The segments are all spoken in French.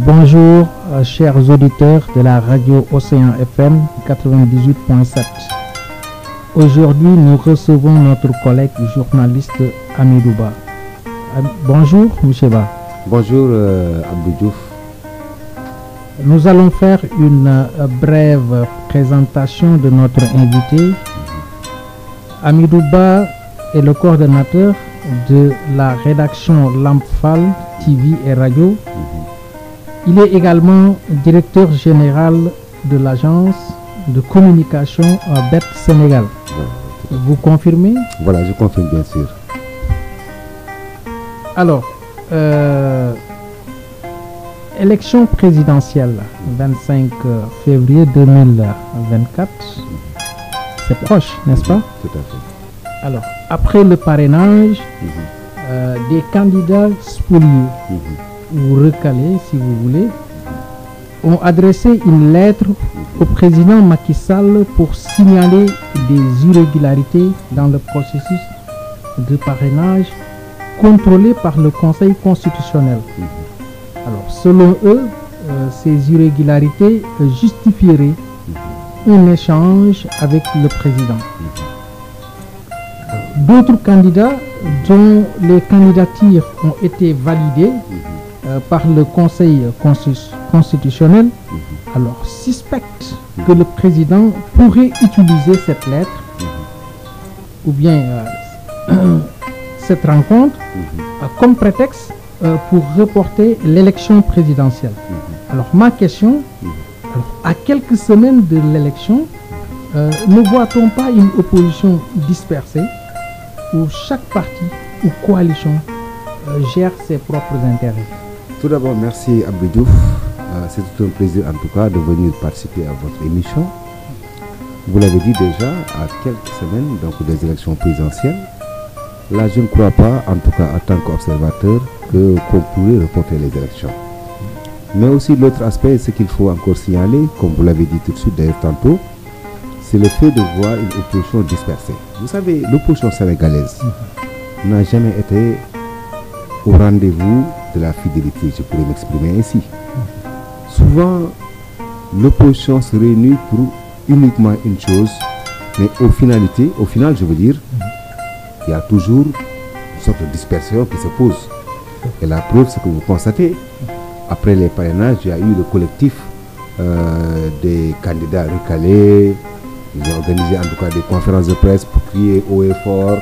Bonjour, chers auditeurs de la radio Océan FM 98.7. Aujourd'hui, nous recevons notre collègue journaliste Hamidou Ba. Bonjour, M. Ba. Bonjour, Abdou Diouf. Nous allons faire une brève présentation de notre invité. Hamidou Ba est le coordonnateur de la rédaction Lamphal TV et radio. Il est également directeur général de l'agence de communication BET Sénégal. Vous confirmez? Voilà, je confirme bien sûr. Alors, élection présidentielle 25 février 2024, c'est proche, n'est-ce pas? Tout à fait. Alors, après le parrainage, des candidats spoliés ou recalés, si vous voulez, ont adressé une lettre au président Macky Sall pour signaler des irrégularités dans le processus de parrainage contrôlé par le Conseil constitutionnel. Alors, selon eux, ces irrégularités justifieraient un échange avec le président. D'autres candidats dont les candidatures ont été validées par le Conseil constitutionnel, alors suspectent que le président pourrait utiliser cette lettre ou bien cette rencontre comme prétexte pour reporter l'élection présidentielle. Alors ma question, à quelques semaines de l'élection, ne voit-on pas une opposition dispersée où chaque parti ou coalition gère ses propres intérêts? Tout d'abord, merci Abdou Diouf. C'est tout un plaisir en tout cas de venir participer à votre émission. Vous l'avez dit déjà, à quelques semaines donc, des élections présidentielles. Là, je ne crois pas, en tout cas en tant qu'observateur, qu'on pourrait reporter les élections. Mais aussi l'autre aspect, ce qu'il faut encore signaler, comme vous l'avez dit tout de suite d'ailleurs tantôt, c'est le fait de voir une opposition dispersée. Vous savez, l'opposition sénégalaise n'a jamais été au rendez-vous de la fidélité, je pourrais m'exprimer ainsi. Souvent, l'opposition se réunit pour uniquement une chose, mais au final, je veux dire, il y a toujours une sorte de dispersion qui se pose. Et la preuve, c'est que vous constatez, après les parrainages, il y a eu le collectif des candidats recalés. Ils ont organisé en tout cas des conférences de presse pour crier haut et fort,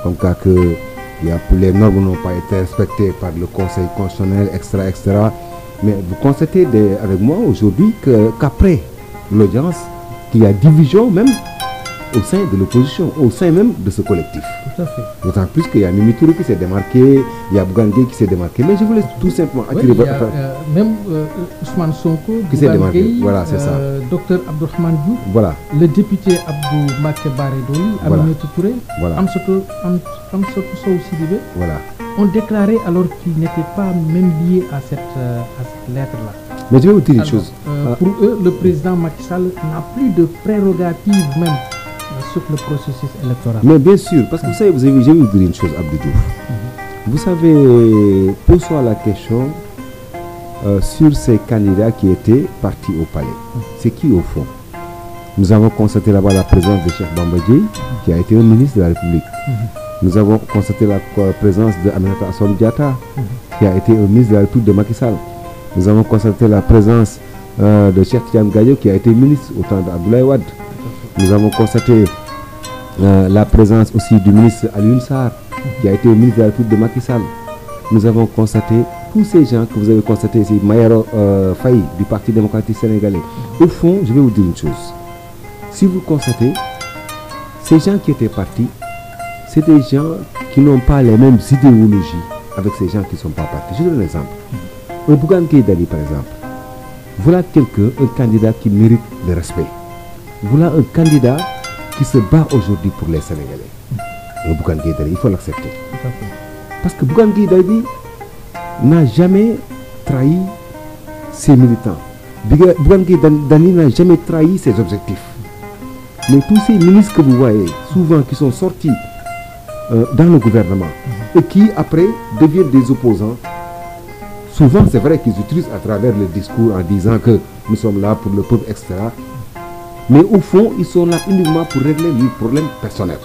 comme cas que les normes n'ont pas été respectées par le Conseil constitutionnel, etc. Mais vous constatez avec moi aujourd'hui qu'après l'audience, qu'il y a division même au sein de l'opposition, au sein même de ce collectif. Tout à fait. D'autant plus qu'il y a Mimi Touré qui s'est démarqué, il y a Bougane Gueye qui s'est démarqué. Mais je voulais tout simplement attirer votre attention. Même Ousmane Sonko, qui s'est démarqué. Voilà, c'est ça. Docteur Abdourahmane Diouf, voilà. Le député Abdou Mbacké Bara Dolly, Aminata Touré, Amsatou Sow Sidibé, ont déclaré alors qu'ils n'étaient pas même liés à cette lettre-là. Mais je vais vous dire une chose. Pour eux, le président Macky Sall n'a plus de prérogatives même sur le processus électoral. Mais bien sûr, parce que vous savez, je vais vous dire une chose, Abdou Diouf. Vous savez, pose-toi la question sur ces candidats qui étaient partis au palais. C'est qui au fond? Nous avons constaté là-bas la présence de Cheikh Bamba Dièye, qui a été un ministre de la République. Nous avons constaté la présence de Aminata Assome Diatta, qui a été un ministre de la République de Macky Sall. Nous avons constaté la présence de Cheikh Tidiane Gadio, qui a été ministre au temps d'Abdoulaye Wade. Nous avons constaté la présence aussi du ministre Alioune Sarr, qui a été ministre de la République de Macky Sall. Nous avons constaté tous ces gens que vous avez constatés ici, Mayoro Faye du Parti démocratique sénégalais. Au fond, je vais vous dire une chose. Si vous constatez, ces gens qui étaient partis, c'est des gens qui n'ont pas les mêmes idéologies avec ces gens qui ne sont pas partis. Je donne un exemple. Un Bougane Gueye Dany, par exemple. Voilà un candidat qui mérite le respect. Voilà un candidat qui se bat aujourd'hui pour les Sénégalais. Un Bougane Gueye Dany, il faut l'accepter. Parce que Bougane Gueye Dany n'a jamais trahi ses militants. Bougane Gueye Dany n'a jamais trahi ses objectifs. Mais tous ces ministres que vous voyez, souvent qui sont sortis dans le gouvernement et qui après deviennent des opposants. Souvent, c'est vrai qu'ils utilisent à travers le discours en disant que nous sommes là pour le peuple, etc. Mais au fond, ils sont là uniquement pour régler leurs problèmes personnels.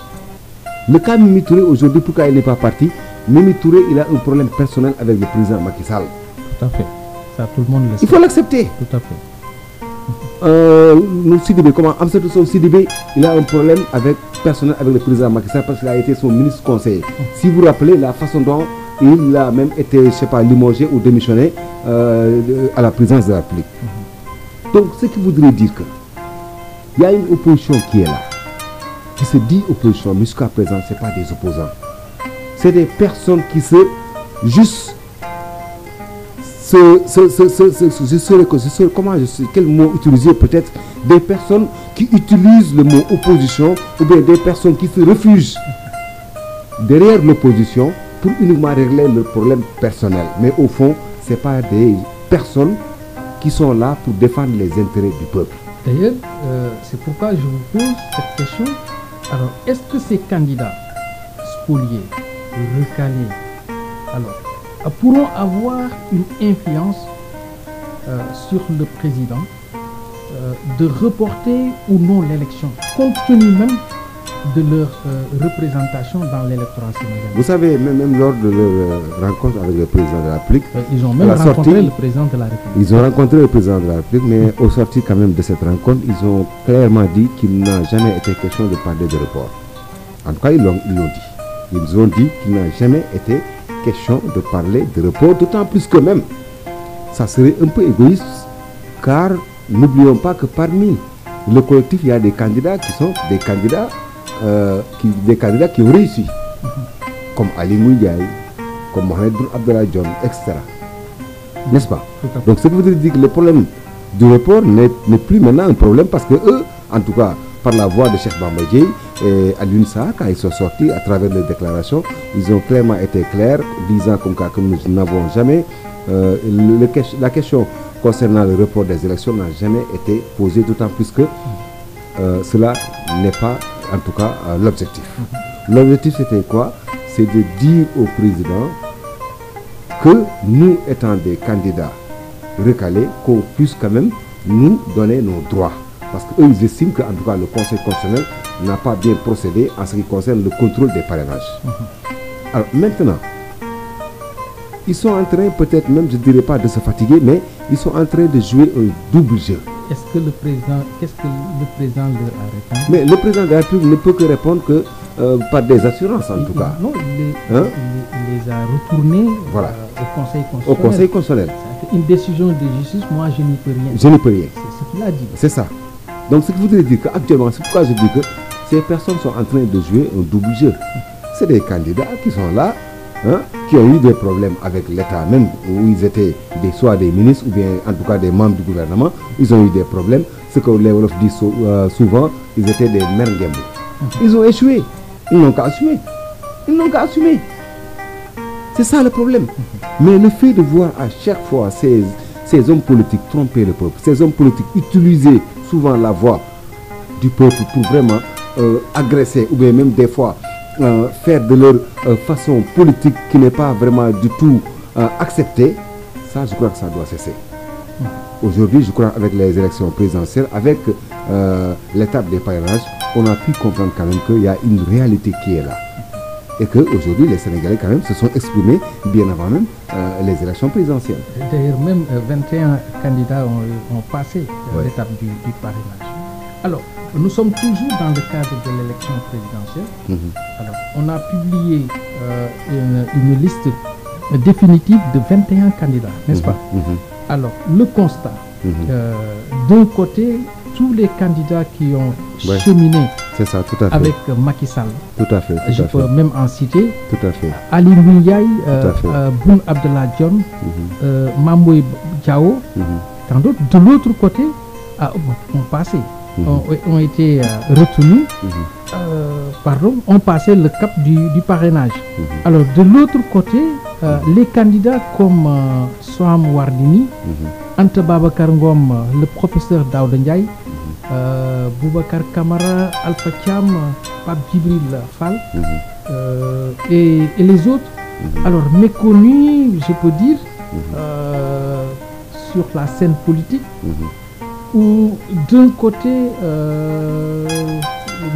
Le cas Mimi Touré aujourd'hui, pourquoi il n'est pas parti? Mimi Touré, il a un problème personnel avec le président Macky Sall. Tout à fait. Ça, tout le monde le sait. Il faut l'accepter. Tout à fait. Sidibé, comment Amsatou Sow Sidibé, il a un problème personnel avec le président Macky Sall parce qu'il a été son ministre conseiller. Si vous vous rappelez la façon dont il a même été, je sais pas, limogé ou démissionné à la présidence de la République. Donc, ce qui voudrait dire que il y a une opposition qui est là, qui se dit opposition, mais jusqu'à présent, ce n'est pas des opposants. C'est des personnes qui quel mot utiliser peut-être, des personnes qui utilisent le mot opposition ou bien des personnes qui se réfugient derrière l'opposition pour uniquement régler leurs problèmes personnels. Mais au fond, ce n'est pas des personnes qui sont là pour défendre les intérêts du peuple. D'ailleurs, c'est pourquoi je vous pose cette question. Alors, est-ce que ces candidats spoliés, recalés, alors, pourront avoir une influence sur le président de reporter ou non l'élection, compte tenu même de leur représentation dans l'électorat sénégalais? Vous savez, même lors de leur rencontre avec le président de la République, ils ont même rencontré le président de la République. Ils ont rencontré le président de la République, mais au sortir quand même de cette rencontre, ils ont clairement dit qu'il n'a jamais été question de parler de report. En tout cas, ils l'ont dit. Ils ont dit qu'il n'a jamais été question de parler de report, d'autant plus que même, ça serait un peu égoïste, car n'oublions pas que parmi le collectif, il y a des candidats qui sont des candidats qui ont réussi, comme Ali Moudiaye, comme Mohamed Boun Abdallah Dionne, etc. N'est-ce pas? Donc, ce qui veut dire que le problème du report n'est plus maintenant un problème parce que eux, en tout cas, par la voix de Cheikh Bamba Dièye et Alioune Sarr, quand ils sont sortis à travers les déclarations, ils ont clairement été clairs, disant comme que nous n'avons jamais la question concernant le report des élections n'a jamais été posée, d'autant plus que cela n'est pas en tout cas l'objectif. L'objectif c'était quoi? C'est de dire au président que nous étant des candidats recalés, qu'on puisse quand même nous donner nos droits. Parce qu'eux ils estiment qu'en tout cas le Conseil constitutionnel n'a pas bien procédé en ce qui concerne le contrôle des parrainages. Alors maintenant, ils sont en train peut-être même, je ne dirais pas de se fatiguer, mais ils sont en train de jouer un double jeu. Qu'est-ce que le président leur a répondu? Mais le président de la République ne peut que répondre que par des assurances en tout cas. Non, il les a retournés voilà. Au Conseil constitutionnel. Au Conseil constitutionnel. Une décision de justice, moi je n'y peux rien. Je n'y peux rien. C'est ce qu'il a dit. C'est ça. Donc ce qui voudrait dire qu'actuellement, c'est pourquoi je dis que ces personnes sont en train de jouer un double jeu. C'est des candidats qui sont là, qui ont eu des problèmes avec l'État, même où ils étaient soit des ministres ou bien en tout cas des membres du gouvernement, ils ont eu des problèmes. Ce que les Wolofs disent souvent, ils étaient des merguemous. Ils ont échoué. Ils n'ont qu'à assumer. Ils n'ont qu'à assumer. C'est ça le problème. Mais le fait de voir à chaque fois ces hommes politiques tromper le peuple, ces hommes politiques utiliser souvent la voix du peuple pour vraiment agresser ou bien même des fois faire de leur façon politique qui n'est pas vraiment du tout acceptée, ça je crois que ça doit cesser. Aujourd'hui, je crois avec les élections présidentielles, avec l'étape des parrainages, on a pu comprendre quand même qu'il y a une réalité qui est là. Et qu'aujourd'hui, les Sénégalais quand même se sont exprimés bien avant même les élections présidentielles. D'ailleurs, même 21 candidats ont passé l'étape du parrainage. Alors, nous sommes toujours dans le cadre de l'élection présidentielle. Alors, on a publié une liste définitive de 21 candidats, n'est-ce pas? Alors, le constat, d'un côté, tous les candidats qui ont cheminé ça, tout à fait. avec Macky Sall. Tout à fait. Je peux même en citer. Tout à fait. Ali Moudiaye, Boun Abdallah Dionne, Mamboy Diao, tant d'autres. De l'autre côté, ont passé, ont été retenus, ont passé le cap du parrainage. Alors, de l'autre côté, les candidats comme Soham Wardini, Anta Babacar Ngom, le professeur Daouda Ndiaye, Boubacar Camara, Alpha Thiam, Pape Djibril Fall et les autres. Alors méconnus, je peux dire, sur la scène politique, ou d'un côté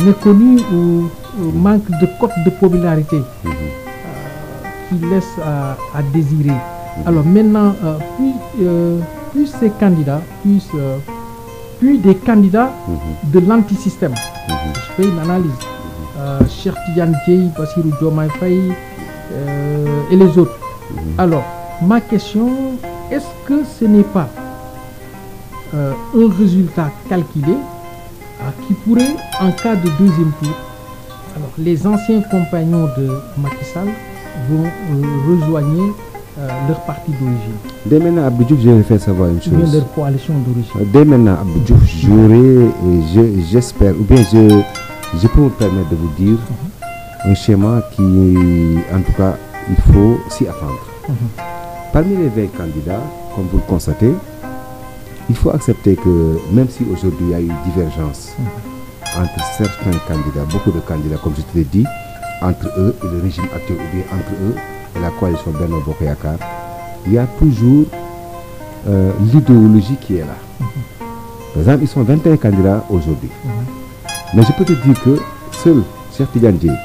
méconnu ou manque de cote de popularité qui laisse à désirer. Alors maintenant, plus ces candidats, plus des candidats de l'antisystème. Je fais une analyse. Cheikh Tidiane Dièye, Bassirou Diomaye Faye et les autres. Alors, ma question, est-ce que ce n'est pas un résultat calculé qui pourrait, en cas de deuxième tour, alors les anciens compagnons de Macky Sall vont rejoindre leur parti d'origine. Dès maintenant, Abdou Diouf, je vais faire savoir une chose. Ou bien leur coalition d'origine. Dès maintenant, Abdou Diouf, j'espère, ou bien je peux me permettre de vous dire un schéma qui, en tout cas, il faut s'y attendre. Parmi les 20 candidats, comme vous le constatez, il faut accepter que même si aujourd'hui il y a eu divergence entre certains candidats, beaucoup de candidats, comme je te l'ai dit, entre eux et le régime actuel, ou bien entre eux et la coalition Benno Bokk Yakaar, il y a toujours l'idéologie qui est là. Par exemple, ils sont 21 candidats aujourd'hui. Mais je peux te dire que seul Cheikh Tidiane Dièye,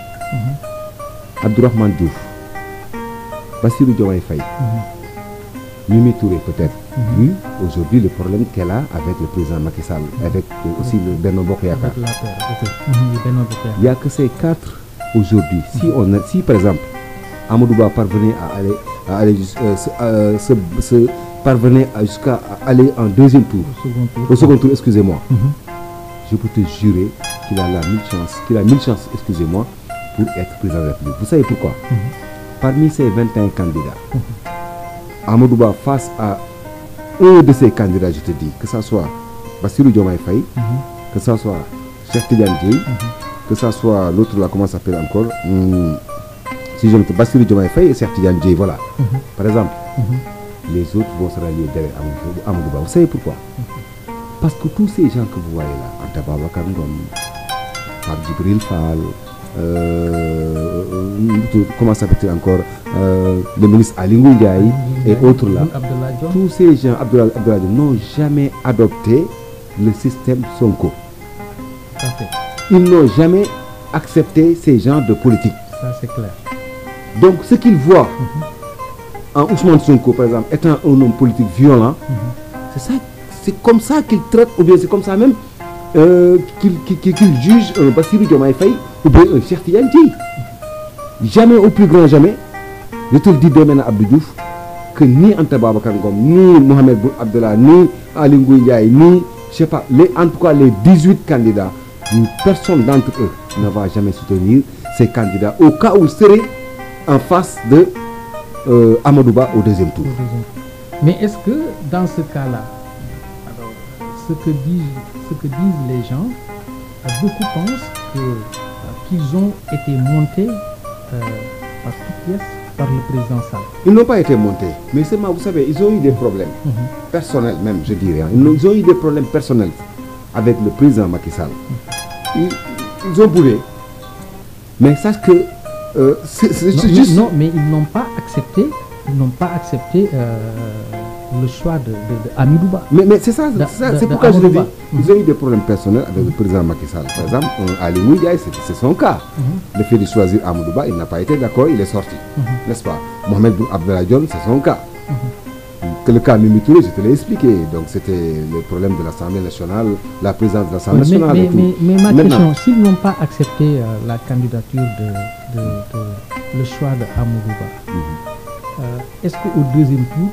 Abdourahmane Diouf, Bassirou Diomaye Faye, Mimi Touré peut-être, vu aujourd'hui le problème qu'elle a avec le président Macky Sall, avec aussi le Benno Bokk Yakaar. Il n'y a que ces 4 aujourd'hui. Si par exemple Amadou Ba parvenait jusqu'à aller en deuxième tour, au second tour, excusez-moi, je peux te jurer qu'il a mille chances, excusez-moi, pour être président de la République. Vous savez pourquoi? Parmi ces 21 candidats, Amadou Ba face à un de ces candidats, je te dis, que ce soit Bassirou Diomaye Faye, que ce soit Cheikh Tidiane Dièye, que ce soit l'autre là, comment ça s'appelle encore, si je ne peux pas, Bassirou Diomaye Faye et Cheikh Tidiane Dièye, voilà. Par exemple, les autres vont se rallier derrière Amadou Ba. Vous savez pourquoi? Parce que tous ces gens que vous voyez là, Anta Babacar Ngom, Pape Djibril Fall, comment s'appelle encore, le ministre Aly Ngouille Ndiaye et autres là, tous ces gens, Abdoulaye n'ont jamais adopté le système Sonko. Ils n'ont jamais accepté ces genres de politique. Ça c'est clair. Donc ce qu'ils voient en Ousmane Sonko par exemple étant un homme politique violent, c'est comme ça qu'ils traitent, ou bien c'est comme ça même qu'ils jugent un Bassirou Diomaye Faye ou bien un Cheikh Tidiane Dièye. Jamais, au plus grand jamais, je te le dis dès maintenant Abdou Diouf, que ni Anta Babacar Ngom, ni Mohamed Boun Abdallah, ni Aly Ngouille Ndiaye, ni, je sais pas, en tout cas les 18 candidats, personne d'entre eux ne va jamais soutenir ces candidats au cas où ils seraient en face de Amadou Ba au deuxième tour. Mais est-ce que dans ce cas-là, ce que disent les gens, beaucoup pensent qu'ils ont été montés par toutes pièces par le président Sall. Ils n'ont pas été montés, mais seulement, vous savez, ils ont eu des problèmes personnels même, je dirais. Ils ont eu des problèmes personnels avec le président Macky Sall. Ils ont boulé. Mais sache que non, mais ils n'ont pas accepté. Le choix de Amadou Ba. Mais c'est ça, c'est pourquoi je le dis. Ils ont eu des problèmes personnels avec le président Macky Sall. Par exemple, Aly Ngouille Ndiaye, c'est son cas. Le fait de choisir Amadou Ba, il n'a pas été d'accord, il est sorti. N'est-ce pas? Mohamed Boun Abdallah Dionne, c'est son cas. Que le cas Mimi Touré, je te l'ai expliqué. Donc c'était le problème de l'Assemblée nationale, la présidence de l'Assemblée nationale. Mais ma question, s'ils n'ont pas accepté la candidature le choix de Amadou Ba, est-ce qu'au deuxième tour,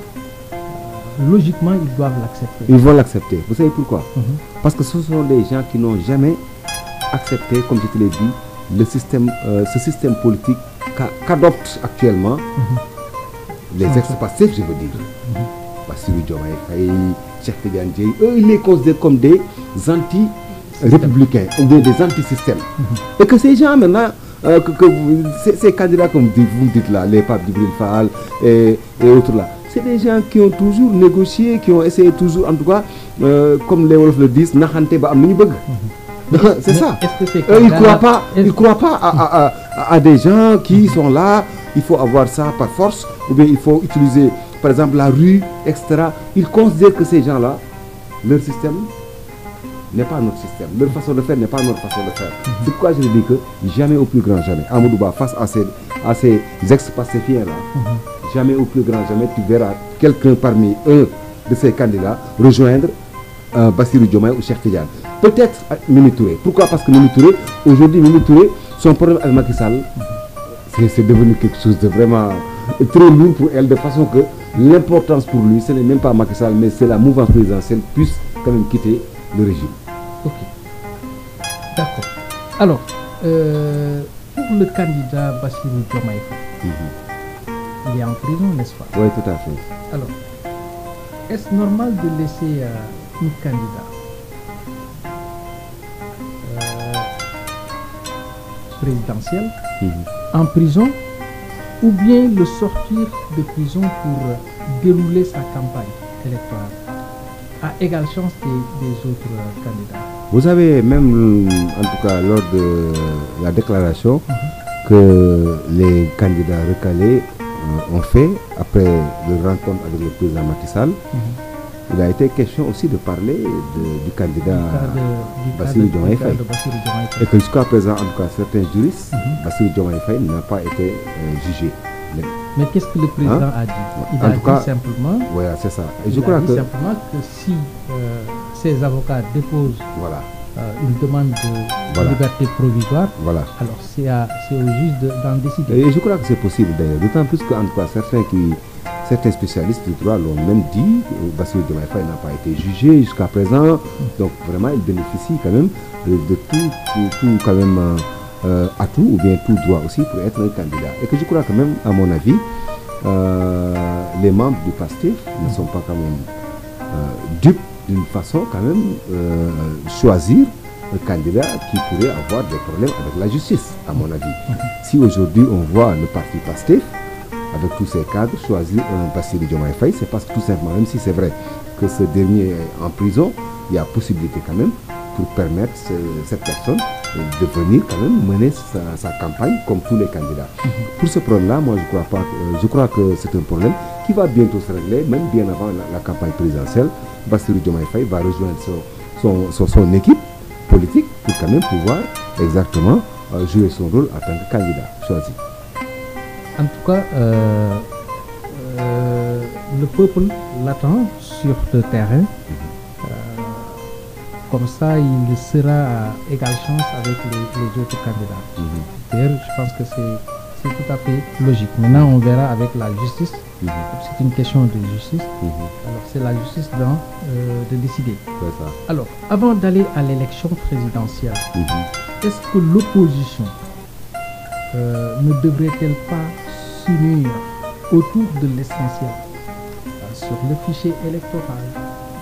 logiquement, ils doivent l'accepter? Ils vont l'accepter. Vous savez pourquoi? Parce que ce sont des gens qui n'ont jamais accepté, comme je te l'ai dit, ce système politique qu'adoptent actuellement les ex-passifs, je veux dire. Bassirou Diomaye Faye, Cheikh Tidiane Dièye, eux, ils les considèrent comme des anti-républicains, ou des anti-systèmes. Et que ces gens maintenant, ces candidats comme vous me dites là, les Pape Djibril Fall et autres là, c'est des gens qui ont toujours négocié, qui ont essayé toujours, en tout cas, comme les Wolofs le disent, c'est ça. Ils ne croient pas à des gens qui sont là, il faut avoir ça par force, ou bien il faut utiliser, par exemple, la rue, etc. Ils considèrent que ces gens-là, leur système n'est pas notre système. Leur façon de faire n'est pas notre façon de faire. C'est pourquoi je dis que jamais au plus grand jamais, Amadouba, face à ces ex-pastéfiens-là, jamais au plus grand jamais, tu verras quelqu'un parmi eux de ces candidats rejoindre Bassirou Diomaye ou Cheikh Tidiane. Peut-être Mimi Touré. Pourquoi? Parce que Mimi Touré, aujourd'hui, Mimi Touré, son problème avec Macky Sall, c'est devenu quelque chose de vraiment très lourd pour elle, de façon que l'importance pour lui, ce n'est même pas Macky Sall, mais c'est la mouvance présidentielle puisse quand même quitter le régime. Ok. D'accord. Alors, pour le candidat Bassirou Diomaye Faye, il est en prison, n'est-ce pas? Oui, tout à fait. Alors, est-ce normal de laisser un candidat présidentiel en prison, ou bien le sortir de prison pour dérouler sa campagne électorale à égale chance des autres candidats? Vous avez même, en tout cas lors de la déclaration que les candidats recalés ont fait après leur rencontre avec le président Macky Sall, il a été question aussi de parler du candidat Bassirou Diomaye Faye. Et que jusqu'à présent, en tout cas, certains juristes, Bassirou Diomaye Faye n'a pas été jugé. Mais qu'est-ce que le président a dit? Il a dit simplement, voilà, c'est ça. Et je crois simplement que si ses avocats déposent une demande de liberté provisoire, alors c'est au juge d'en décider. Et je crois que c'est possible d'ailleurs, d'autant plus qu'en tout cas, certains spécialistes du droit l'ont même dit, Bassirou Diomaye Faye n'a pas été jugé jusqu'à présent, donc vraiment il bénéficie quand même de tout quand même atout ou bien tout droit aussi pour être un candidat. Et que je crois que même, à mon avis, les membres du PASTEF ne sont pas quand même dupes d'une façon quand même choisir un candidat qui pourrait avoir des problèmes avec la justice, à mon avis. Si aujourd'hui on voit le parti PASTEF, avec tous ses cadres, choisir un Bassirou Diomaye Faye, c'est parce que tout simplement, même si c'est vrai que ce dernier est en prison, il y a possibilité quand même pour permettre cette personne de venir quand même mener sa campagne comme tous les candidats. Pour ce problème-là, moi je crois que c'est un problème qui va bientôt se régler, même bien avant la campagne présidentielle. Bassirou Diomaye Faye va rejoindre son équipe politique pour quand même pouvoir exactement jouer son rôle en tant que candidat choisi. En tout cas, le peuple l'attend sur le terrain. Comme ça, il sera à égale chance avec les autres candidats. D'ailleurs, je pense que c'est tout à fait logique. Maintenant, on verra avec la justice. C'est une question de justice. Alors, c'est la justice de décider. Alors, avant d'aller à l'élection présidentielle, est-ce que l'opposition ne devrait-elle pas s'unir autour de l'essentiel sur le fichier électoral,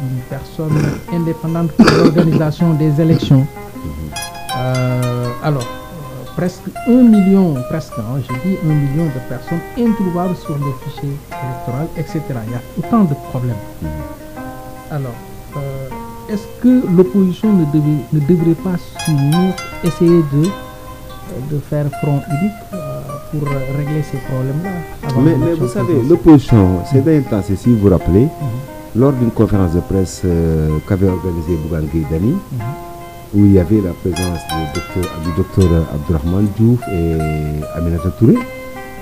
une personne indépendante pour l'organisation des élections? Alors, presque 1 million, je dis 1 million de personnes introuvables sur le fichier électoral, etc. Il y a autant de problèmes. Alors, est-ce que l'opposition ne devrait pas s'unir, essayer de faire front unique pour régler ces problèmes-là? Mais vous savez, l'opposition, ces derniers temps, si vous vous rappelez, lors d'une conférence de presse qu'avait organisée Bougane Gueye Dany, où il y avait la présence du docteur Abdourahmane Diouf et Aminata Touré,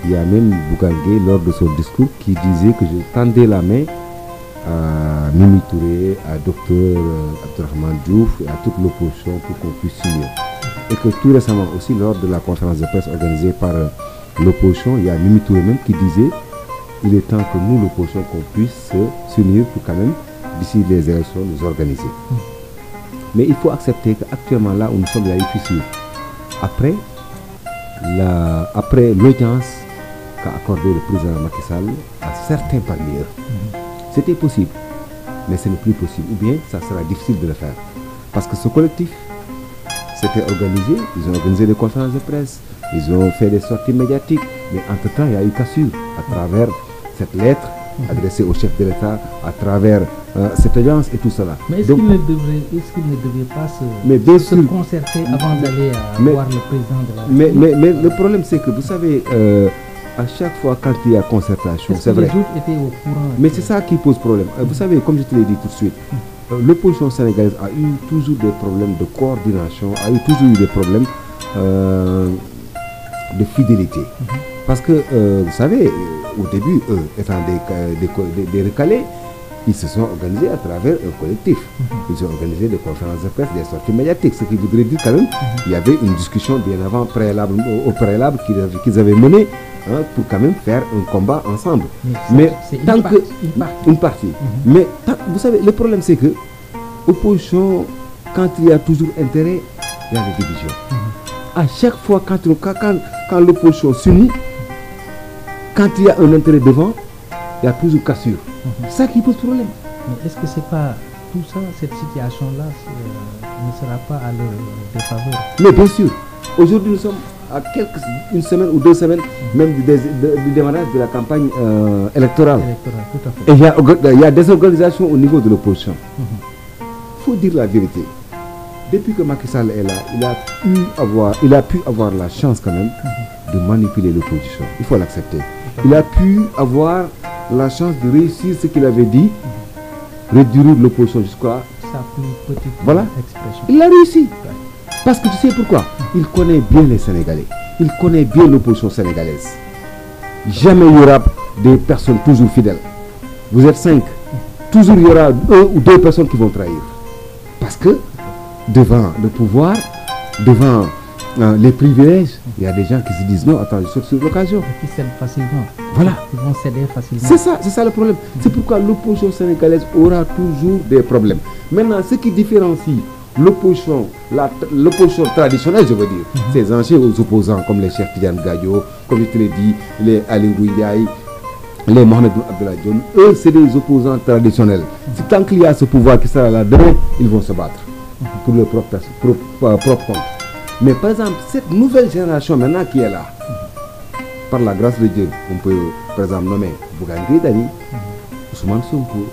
il y a même Bougane Gueye, lors de son discours, qui disait que je tendais la main à Mimi Touré, à docteur Abdourahmane Diouf et à toute l'opposition pour qu'on puisse s'unir. Et que tout récemment aussi, lors de la conférence de presse organisée par l'opposition, il y a Mimi Touré même qui disait il est temps que nous, l'opposition, qu'on puisse s'unir pour quand même, d'ici les élections, nous organiser. Mais il faut accepter qu'actuellement là où nous sommes, il y a une fissure. Après l'audience qu'a accordé le président Macky Sall à certains parmi eux, c'était possible, mais ce n'est plus possible. Ou bien, ça sera difficile de le faire. Parce que ce collectif s'était organisé, ils ont organisé des conférences de presse, ils ont fait des sorties médiatiques, mais entre-temps, il y a eu cassure à travers cette lettre adressé au chef de l'État à travers cette alliance et tout cela. Mais est-ce qu'il ne devait pas se concerter avant d'aller voir le président de la République? Mais le problème, c'est que, vous savez, à chaque fois quand il y a concertation, c'est vrai. Les autres étaient au courant. Mais c'est ça qui pose problème. Vous savez, comme je te l'ai dit tout de suite, l'opposition sénégalaise a eu toujours des problèmes de coordination, a eu toujours eu des problèmes de fidélité. Parce que, vous savez, au début, eux, étant des recalés, ils se sont organisés à travers un collectif. Ils ont organisé des conférences de presse, des sorties médiatiques. Ce qui voudrait dire quand même qu'il y avait une discussion bien avant au préalable qu'ils avaient mené pour quand même faire un combat ensemble. Mais tant que une partie. Mais vous savez, le problème c'est que opposition, quand il y a toujours intérêt, il y a des divisions. À chaque fois quand l'opposition s'unit, quand il y a un intérêt devant, il y a toujours cassure. C'est ça qui pose problème. Mais est-ce que c'est pas tout ça, cette situation-là ne sera pas à leur défaveur? Mais bien sûr. Aujourd'hui, nous sommes à une semaine ou 2 semaines même du démarrage de la campagne électorale. Tout à fait. Et il y a des organisations au niveau de l'opposition. Il faut dire la vérité. Depuis que Macky Sall est là, il a pu avoir la chance quand même de manipuler l'opposition. Il faut l'accepter. Il a pu avoir la chance de réussir ce qu'il avait dit, réduire l'opposition jusqu'à sa plus petite expression. Il a réussi. Parce que tu sais pourquoi? Il connaît bien les Sénégalais. Il connaît bien l'opposition sénégalaise. Jamais il y aura des personnes toujours fidèles. Vous êtes 5. Toujours il y aura 1 ou 2 personnes qui vont trahir. Parce que devant le pouvoir, devant les privilèges, il y a des gens qui se disent non, attends, je saute sur l'occasion. Qui cèdent facilement. Voilà. Ils vont céder facilement. C'est ça le problème. C'est pourquoi l'opposition sénégalaise aura toujours des problèmes. Maintenant, ce qui différencie l'opposition traditionnelle, je veux dire, ces anciens opposants comme les chefs Tidiane Gadio, comme je te l'ai dit, les Ali Ngouille, les Mohamed Abdoulaye Dione, eux, c'est des opposants traditionnels. Tant qu'il y a ce pouvoir qui sera là demain, ils vont se battre pour leur propre compte. Mais par exemple, cette nouvelle génération maintenant qui est là, par la grâce de Dieu, on peut par exemple nommer Bougane Gueye Dany, Ousmane Sonko,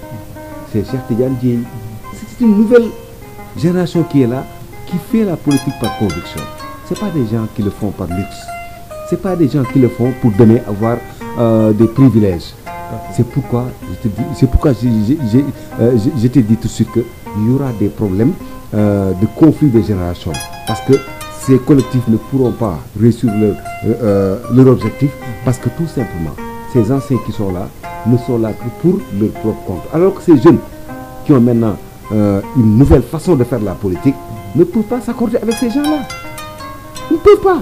c'est Cheikh Tidiane Dièye. C'est une nouvelle génération qui est là, qui fait la politique par conviction. Ce n'est pas des gens qui le font par luxe. Ce n'est pas des gens qui le font pour donner, avoir des privilèges. C'est pourquoi je te dis tout de suite qu'il y aura des problèmes de conflit de génération. Parce que ces collectifs ne pourront pas réussir leur objectif parce que tout simplement, ces anciens qui sont là ne sont là que pour leur propre compte. Alors que ces jeunes qui ont maintenant une nouvelle façon de faire la politique ne peuvent pas s'accorder avec ces gens-là. Ils ne peuvent pas.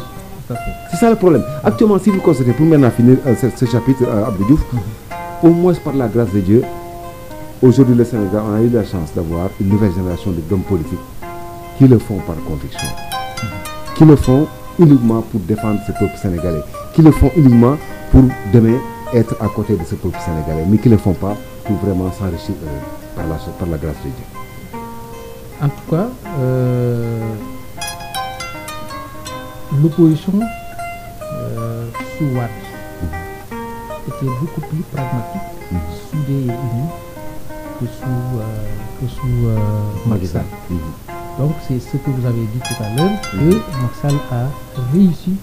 C'est ça le problème. Actuellement, si vous constatez, pour maintenant finir ce chapitre, Abdou Diouf, au moins par la grâce de Dieu, aujourd'hui le Sénégal, on a eu la chance d'avoir une nouvelle génération d'hommes politiques qui le font par conviction, qui le font uniquement pour défendre ce peuple sénégalais, qui le font uniquement pour demain être à côté de ce peuple sénégalais, mais qui ne le font pas pour vraiment s'enrichir par la grâce de Dieu. En tout cas, l'opposition sous Wade était beaucoup plus pragmatique, soudée et unie que sous Macky Sall. Donc c'est ce que vous avez dit tout à l'heure, que Macky Sall a réussi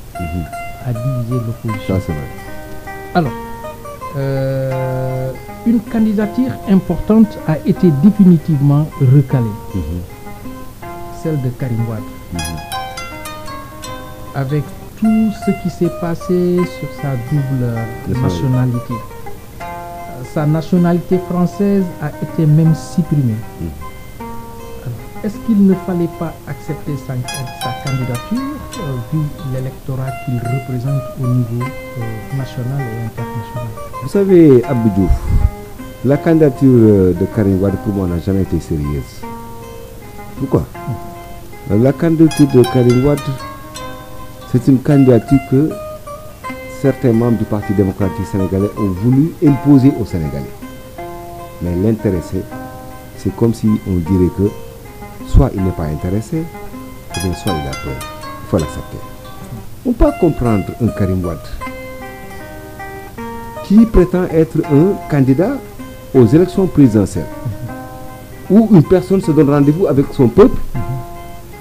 à diviser l'opposition. Ça c'est vrai. Alors, une candidature importante a été définitivement recalée, celle de Karim Wade. Avec tout ce qui s'est passé sur sa double nationalité. Sa nationalité française a été même supprimée. Est-ce qu'il ne fallait pas accepter sa candidature vu l'électorat qu'il représente au niveau national et international? Vous savez, Abdou Diouf, la candidature de Karim Wade pour moi n'a jamais été sérieuse. Pourquoi? La candidature de Karim Wade, c'est une candidature que certains membres du Parti démocratique sénégalais ont voulu imposer aux Sénégalais. Mais l'intéressé, c'est comme si on dirait que soit il n'est pas intéressé, ou bien soit il a peur. Il faut l'accepter. On peut comprendre un Karim Wade qui prétend être un candidat aux élections présidentielles, où une personne se donne rendez-vous avec son peuple,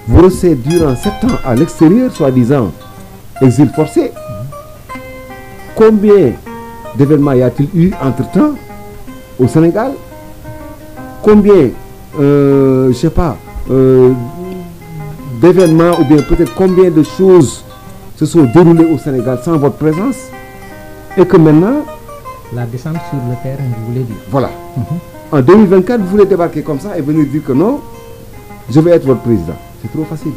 vous restez durant 7 ans à l'extérieur, soi-disant exil forcé. Combien d'événements y a-t-il eu entre-temps au Sénégal? Combien, je ne sais pas, d'événements ou bien peut-être combien de choses se sont déroulées au Sénégal sans votre présence? Et que maintenant... La descente sur le terrain, vous voulez dire. Voilà. En 2024, vous voulez débarquer comme ça et venir dire que non, je vais être votre président. C'est trop facile.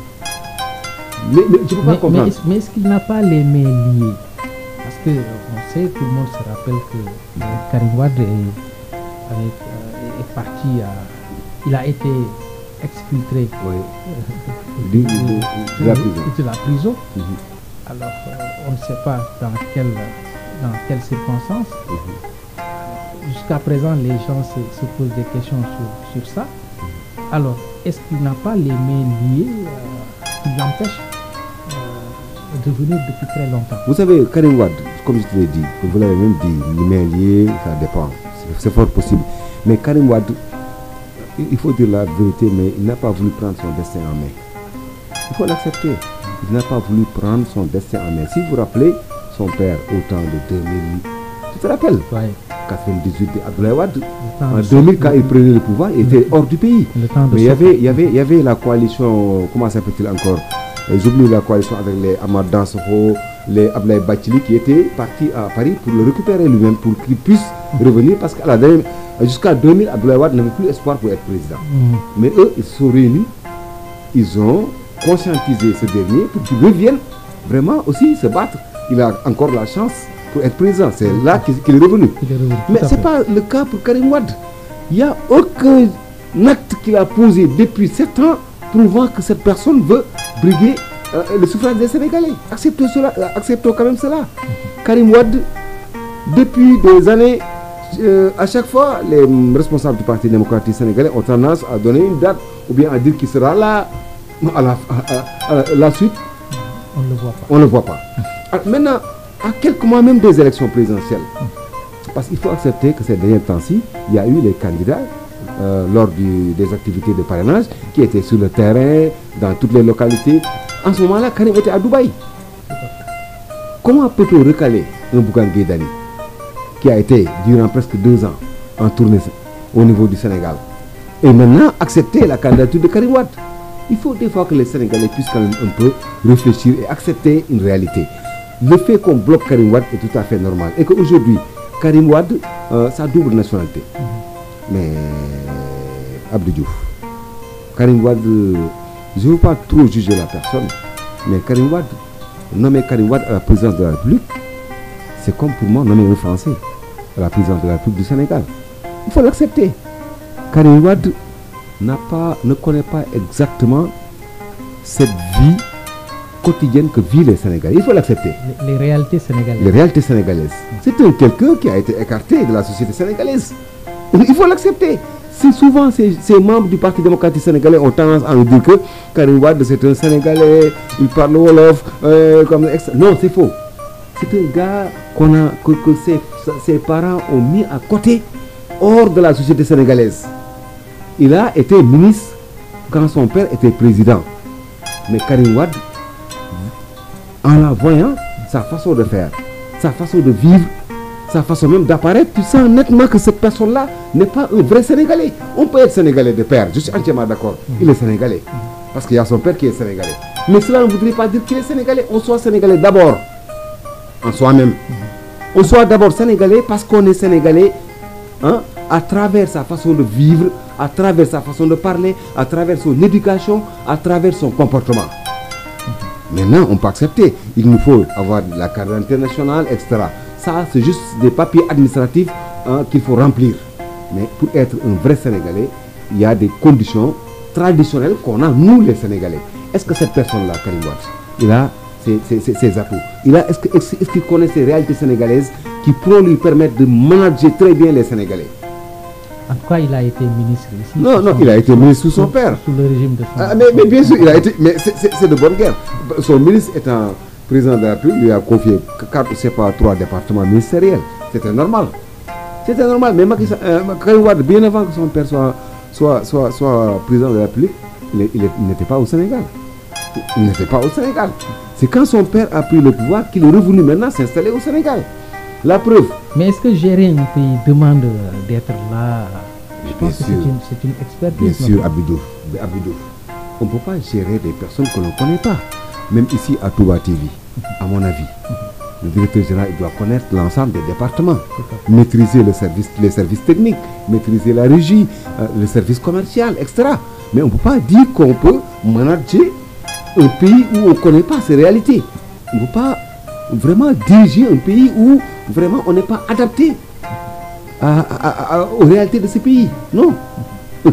Mais je ne peux pas comprendre. Mais est-ce qu'il n'a pas les mains liées? Parce que on sait, tout le monde se rappelle que Karim Wade est parti il a été exfiltré de la prison. Alors, on ne sait pas dans quelles circonstances. Jusqu'à présent, les gens se posent des questions sur ça. Alors, est-ce qu'il n'a pas les mains liées qui l'empêchent de venir depuis très longtemps? Vous savez, Karim Wade, comme je te l'ai dit, vous l'avez même dit, les mains liées, ça dépend. C'est fort possible. Mais Karim Wade, il faut dire la vérité, mais il n'a pas voulu prendre son destin en main. Il faut l'accepter. Il n'a pas voulu prendre son destin en main. Si vous vous rappelez, son père, au temps de 2000, tu te rappelles? Oui. 98 Abdoulaye Wade, en 2000, quand il prenait le pouvoir, il était hors du pays. Mais il y avait la coalition, comment s'appelle-t-il encore? J'oublie la coalition avec les Ahmad Dansokho, les Abdoulaye Bathily qui étaient partis à Paris pour le récupérer lui-même, pour qu'il puisse revenir, parce qu'à la dernière, jusqu'à 2000, Abdoulaye Wade n'avait plus espoir pour être président. Mais eux, ils se sont réunis, ils ont conscientisé ce dernier pour qu'il revienne vraiment aussi se battre. Il a encore la chance pour être président. C'est là qu'il est revenu. Mais ce n'est pas le cas pour Karim Wade. Il n'y a aucun acte qu'il a posé depuis 7 ans prouvant que cette personne veut briguer le suffrage des Sénégalais. Acceptons cela, acceptons quand même cela. Karim Wade, depuis des années, à chaque fois, les responsables du Parti démocratique sénégalais ont tendance à donner une date ou bien à dire qu'il sera là à la suite. On ne le voit pas. On ne le voit pas. Alors, maintenant, à quelques mois même des élections présidentielles, parce qu'il faut accepter que ces derniers temps-ci, il y a eu les candidats lors des activités de parrainage qui étaient sur le terrain, dans toutes les localités. En ce moment-là, Karim était à Dubaï. Comment peut-on recaler un Bougane Gueye Dany qui a été durant presque 2 ans en tournée au niveau du Sénégal et maintenant accepter la candidature de Karim Wade? Il faut des fois que les Sénégalais puissent quand même un peu réfléchir et accepter une réalité. Le fait qu'on bloque Karim Wade est tout à fait normal. Et qu'aujourd'hui, Karim Wade, sa double nationalité. Mais Abdou Diouf, Karim Wade, je ne veux pas trop juger la personne, mais Karim Wade, nommer Karim Wade à la présidence de la République, c'est comme pour moi nommer un Français à la présidence de la République du Sénégal. Il faut l'accepter. Karim Wade ne connaît pas exactement cette vie quotidienne que vivent les Sénégalais. Il faut l'accepter. Les réalités sénégalaises. Les réalités sénégalaises. C'est un quelqu'un qui a été écarté de la société sénégalaise. Il faut l'accepter. C'est souvent ces membres du Parti démocratique sénégalais ont tendance à nous dire que Karim Wade c'est un Sénégalais, il parle Wolof, non, c'est faux. C'est un gars que ses parents ont mis à côté, hors de la société sénégalaise. Il a été ministre quand son père était président. Mais Karim Wade, en la voyant, sa façon de faire, sa façon de vivre, sa façon même d'apparaître, tu sens nettement que cette personne-là n'est pas un vrai Sénégalais. On peut être Sénégalais de père, je suis entièrement d'accord. Il est Sénégalais, parce qu'il y a son père qui est Sénégalais. Mais cela ne voudrait pas dire qu'il est Sénégalais. On soit Sénégalais d'abord, en soi-même. On soit d'abord Sénégalais parce qu'on est Sénégalais, hein, à travers sa façon de vivre, à travers sa façon de parler, à travers son éducation, à travers son comportement. Maintenant, on peut accepter. Il nous faut avoir la carte internationale, etc. Ça, c'est juste des papiers administratifs qu'il faut remplir. Mais pour être un vrai Sénégalais, il y a des conditions traditionnelles qu'on a, nous les Sénégalais. Est-ce que cette personne-là, Karim Wade, il a ses atouts? Est-ce qu'il connaît ces réalités sénégalaises qui pourront lui permettre de manager très bien les Sénégalais? En quoi il a été ministre ici? Non, il a été ministre sous son père. Sous le régime de son père. Mais bien sûr, il a été. Mais c'est de bonne guerre. Son ministre étant président de la République, lui a confié 4 ou 3 départements ministériels. C'était normal. C'était normal. Mais Karim Wade, bien avant que son père soit président de la République, il n'était pas au Sénégal. Il n'était pas au Sénégal. C'est quand son père a pris le pouvoir qu'il est revenu maintenant s'installer au Sénégal. La preuve. Mais est-ce que gérer un pays demande d'être là? Je pense que c'est une expertise. Bien sûr, Abidou. On ne peut pas gérer des personnes qu'on ne connaît pas. Même ici à Touba TV, à mon avis, le directeur général il doit connaître l'ensemble des départements, maîtriser les services techniques, maîtriser la régie, le service commercial, etc. Mais on ne peut pas dire qu'on peut manager un pays où on ne connaît pas ces réalités. On ne peut pas vraiment diriger un pays où vraiment on n'est pas adapté aux réalités de ce pays. Non.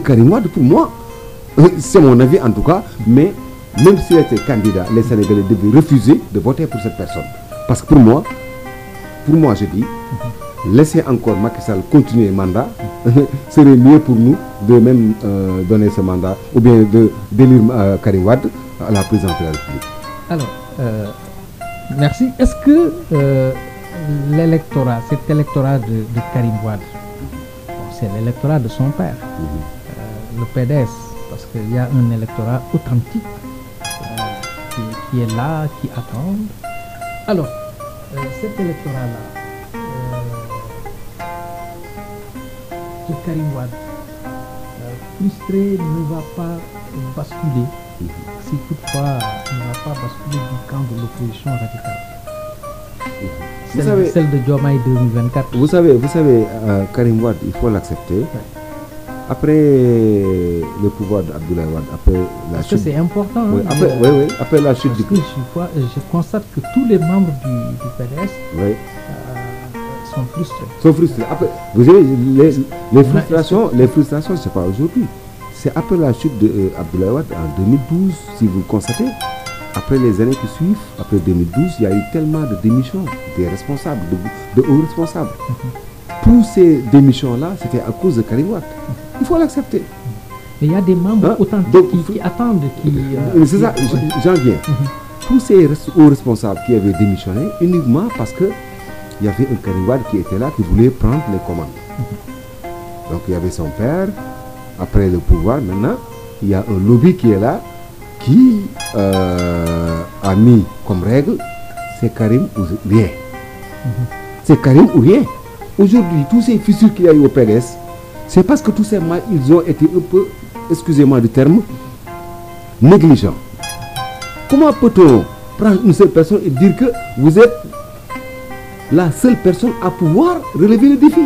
Karim Wade, pour moi, c'est mon avis en tout cas, mais même s'il était candidat, les Sénégalais devaient refuser de voter pour cette personne. Parce que pour moi je dis, laisser encore Macky Sall continuer le mandat serait mieux pour nous de même donner ce mandat ou bien d'élire Karim Wade à la présidence de la République. Alors, merci. Est-ce que l'électorat, cet électorat de Karim Wade, c'est l'électorat de son père, le PDS, parce qu'il y a un électorat authentique qui est là, qui attend. Alors, cet électorat-là, de Karim Wade, frustré, ne va pas basculer, si toutefois il ne va pas basculer du camp de l'opposition radicale. Celle de Diomaye 2024. Vous savez, Karim Wade, il faut l'accepter. Ouais. Après le pouvoir d'Abdoulaye Wade, après la chute. C'est important. Oui, après la chute du je constate que tous les membres du PDS sont frustrés. Après, vous avez les frustrations, c'est pas aujourd'hui. C'est après la chute d'Abdoulaye Wade en 2012, si vous le constatez. Après les années qui suivent, après 2012, il y a eu tellement de démissions des responsables, de hauts responsables. Tous ces démissions-là, c'était à cause de Karim Wade. Il faut l'accepter. Mais il y a des membres authentiques qui attendent. C'est ça, j'en viens. Tous ces hauts responsables qui avaient démissionné uniquement parce qu'il y avait un Karim Wade qui était là, qui voulait prendre les commandes. Donc il y avait son père, après le pouvoir, maintenant, il y a un lobby qui est là, qui a mis comme règle, c'est Karim ou rien. C'est Karim ou rien. Aujourd'hui, tous ces fissures qu'il y a eu au PDS, c'est parce que tout simplement, ils ont été un peu, excusez-moi du terme, négligents. Comment peut-on prendre une seule personne et dire que vous êtes la seule personne à pouvoir relever le défi?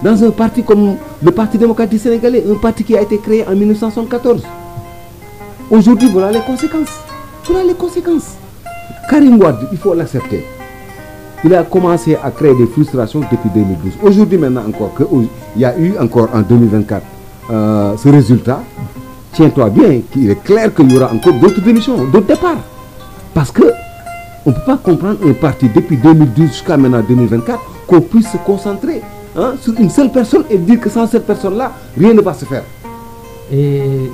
Dans un parti comme le Parti démocratique sénégalais, un parti qui a été créé en 1974. Aujourd'hui, voilà les conséquences. Voilà les conséquences. Karim Wade, il faut l'accepter. Il a commencé à créer des frustrations depuis 2012. Aujourd'hui, maintenant encore, il y a eu encore en 2024 ce résultat. Tiens-toi bien, il est clair qu'il y aura encore d'autres démissions, d'autres départs. Parce que on ne peut pas comprendre un parti depuis 2012 jusqu'à maintenant 2024 qu'on puisse se concentrer sur une seule personne et dire que sans cette personne-là, rien ne va se faire. Et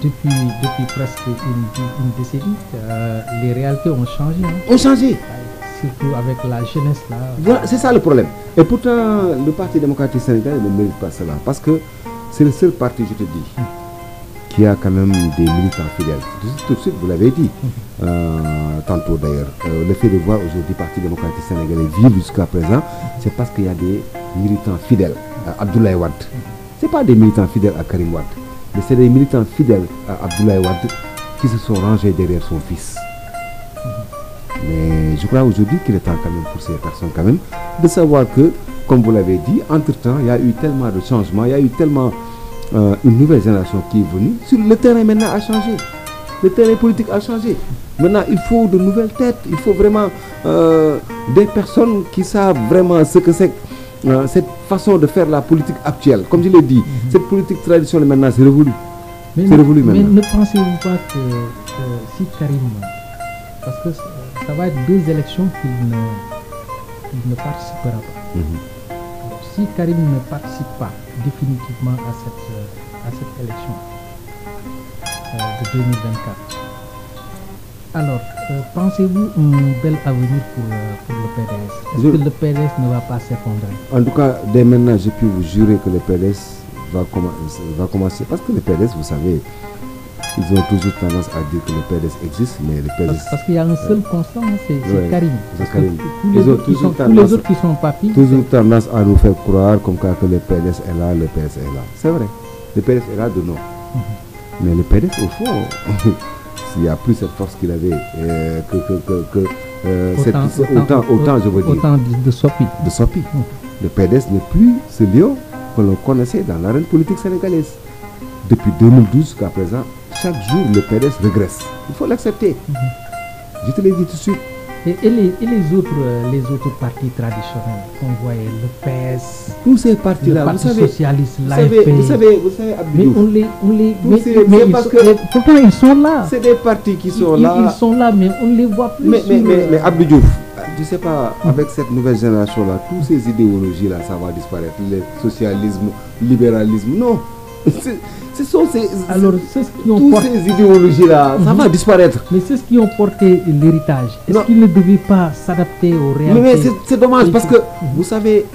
depuis presque une décennie, les réalités ont changé. Ont changé. Surtout avec la jeunesse là. Voilà, c'est ça le problème. Et pourtant, le Parti démocratique sénégalais ne mérite pas cela. Parce que c'est le seul parti, je te dis, qui a quand même des militants fidèles. Tout de suite, vous l'avez dit. Tantôt d'ailleurs. Le fait de voir aujourd'hui le Parti démocratique sénégalais vivre jusqu'à présent, c'est parce qu'il y a des militants fidèles à Abdoulaye Wade. Ce n'est pas des militants fidèles à Karim Wade, mais c'est des militants fidèles à Abdoulaye Wade qui se sont rangés derrière son fils. Mais je crois aujourd'hui qu'il est temps quand même pour ces personnes quand même de savoir que, comme vous l'avez dit, entre-temps, il y a eu tellement de changements, il y a eu tellement une nouvelle génération qui est venue. Sur le terrain maintenant a changé. Le terrain politique a changé. Maintenant, il faut de nouvelles têtes, il faut vraiment des personnes qui savent vraiment ce que c'est cette façon de faire la politique actuelle. Comme je l'ai dit, cette politique traditionnelle maintenant, c'est révolu. Mais ne pensez-vous pas que si Karim, parce que ça va être deux élections qu'il ne participera pas. Alors, si Karim ne participe pas définitivement à cette élection de 2024, alors pensez-vous un bel avenir pour le PDS? Est-ce que le PDS ne va pas s'effondrer? En tout cas, dès maintenant, je peux vous jurer que le PDS va commencer. Parce que le PDS, vous savez, ils ont toujours tendance à dire que le PDS existe, mais le PDS... Parce qu'il y a un seul constant, c'est Karim. C'est Karim. Tous les autres qui sont partis... Toujours tendance à nous faire croire comme quoi que le PDS est là, le PDS est là. C'est vrai, le PDS est là de nom. Mais le PDS, au fond, s'il n'y a plus cette force qu'il avait, autant je veux dire... Autant de Sopi. De Sopi. Le PDS n'est plus ce lion que l'on connaissait dans l'arène politique sénégalaise. Depuis 2012 jusqu'à présent, chaque jour, le PDS régresse. Il faut l'accepter. Je te l'ai dit tout de suite. Et les autres partis traditionnels qu'on voyait, le PS, tous ces partis-là, le Parti socialiste, l'AFP, vous savez, mais pourtant ils sont là. C'est des partis qui sont là. Ils sont là, mais on ne les voit plus. Mais Abdou Diouf, je ne sais pas, avec cette nouvelle génération-là, toutes ces idéologies-là, ça va disparaître. Le socialisme, le libéralisme, non. Alors, c'est ce qui ont toutes ces idéologies-là, ça va disparaître. Mais c'est ce qui ont porté l'héritage. Est-ce qu'ils ne devaient pas s'adapter aux réalités? Mais c'est dommage parce que, vous savez,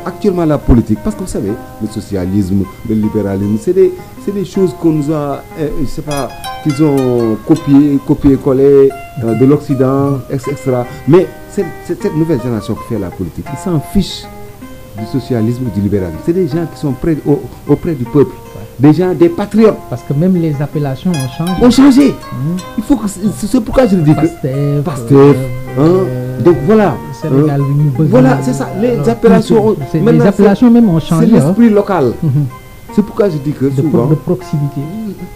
actuellement la politique, parce que vous savez, le socialisme, le libéralisme, c'est des choses qu'on nous a, je ne sais pas, qu'ils ont copié-collé de l'Occident, etc. Mais cette nouvelle génération qui fait la politique, ils s'en fichent du socialisme et du libéralisme. C'est des gens qui sont auprès du peuple. Des gens, des patriotes. Parce que même les appellations ont changé. Ont changé. Il faut que c'est pourquoi je le dis que Pastef. Donc voilà. Voilà, c'est ça. Les appellations. Les appellations même ont changé. C'est l'esprit local. C'est pourquoi je dis que souvent. De proximité.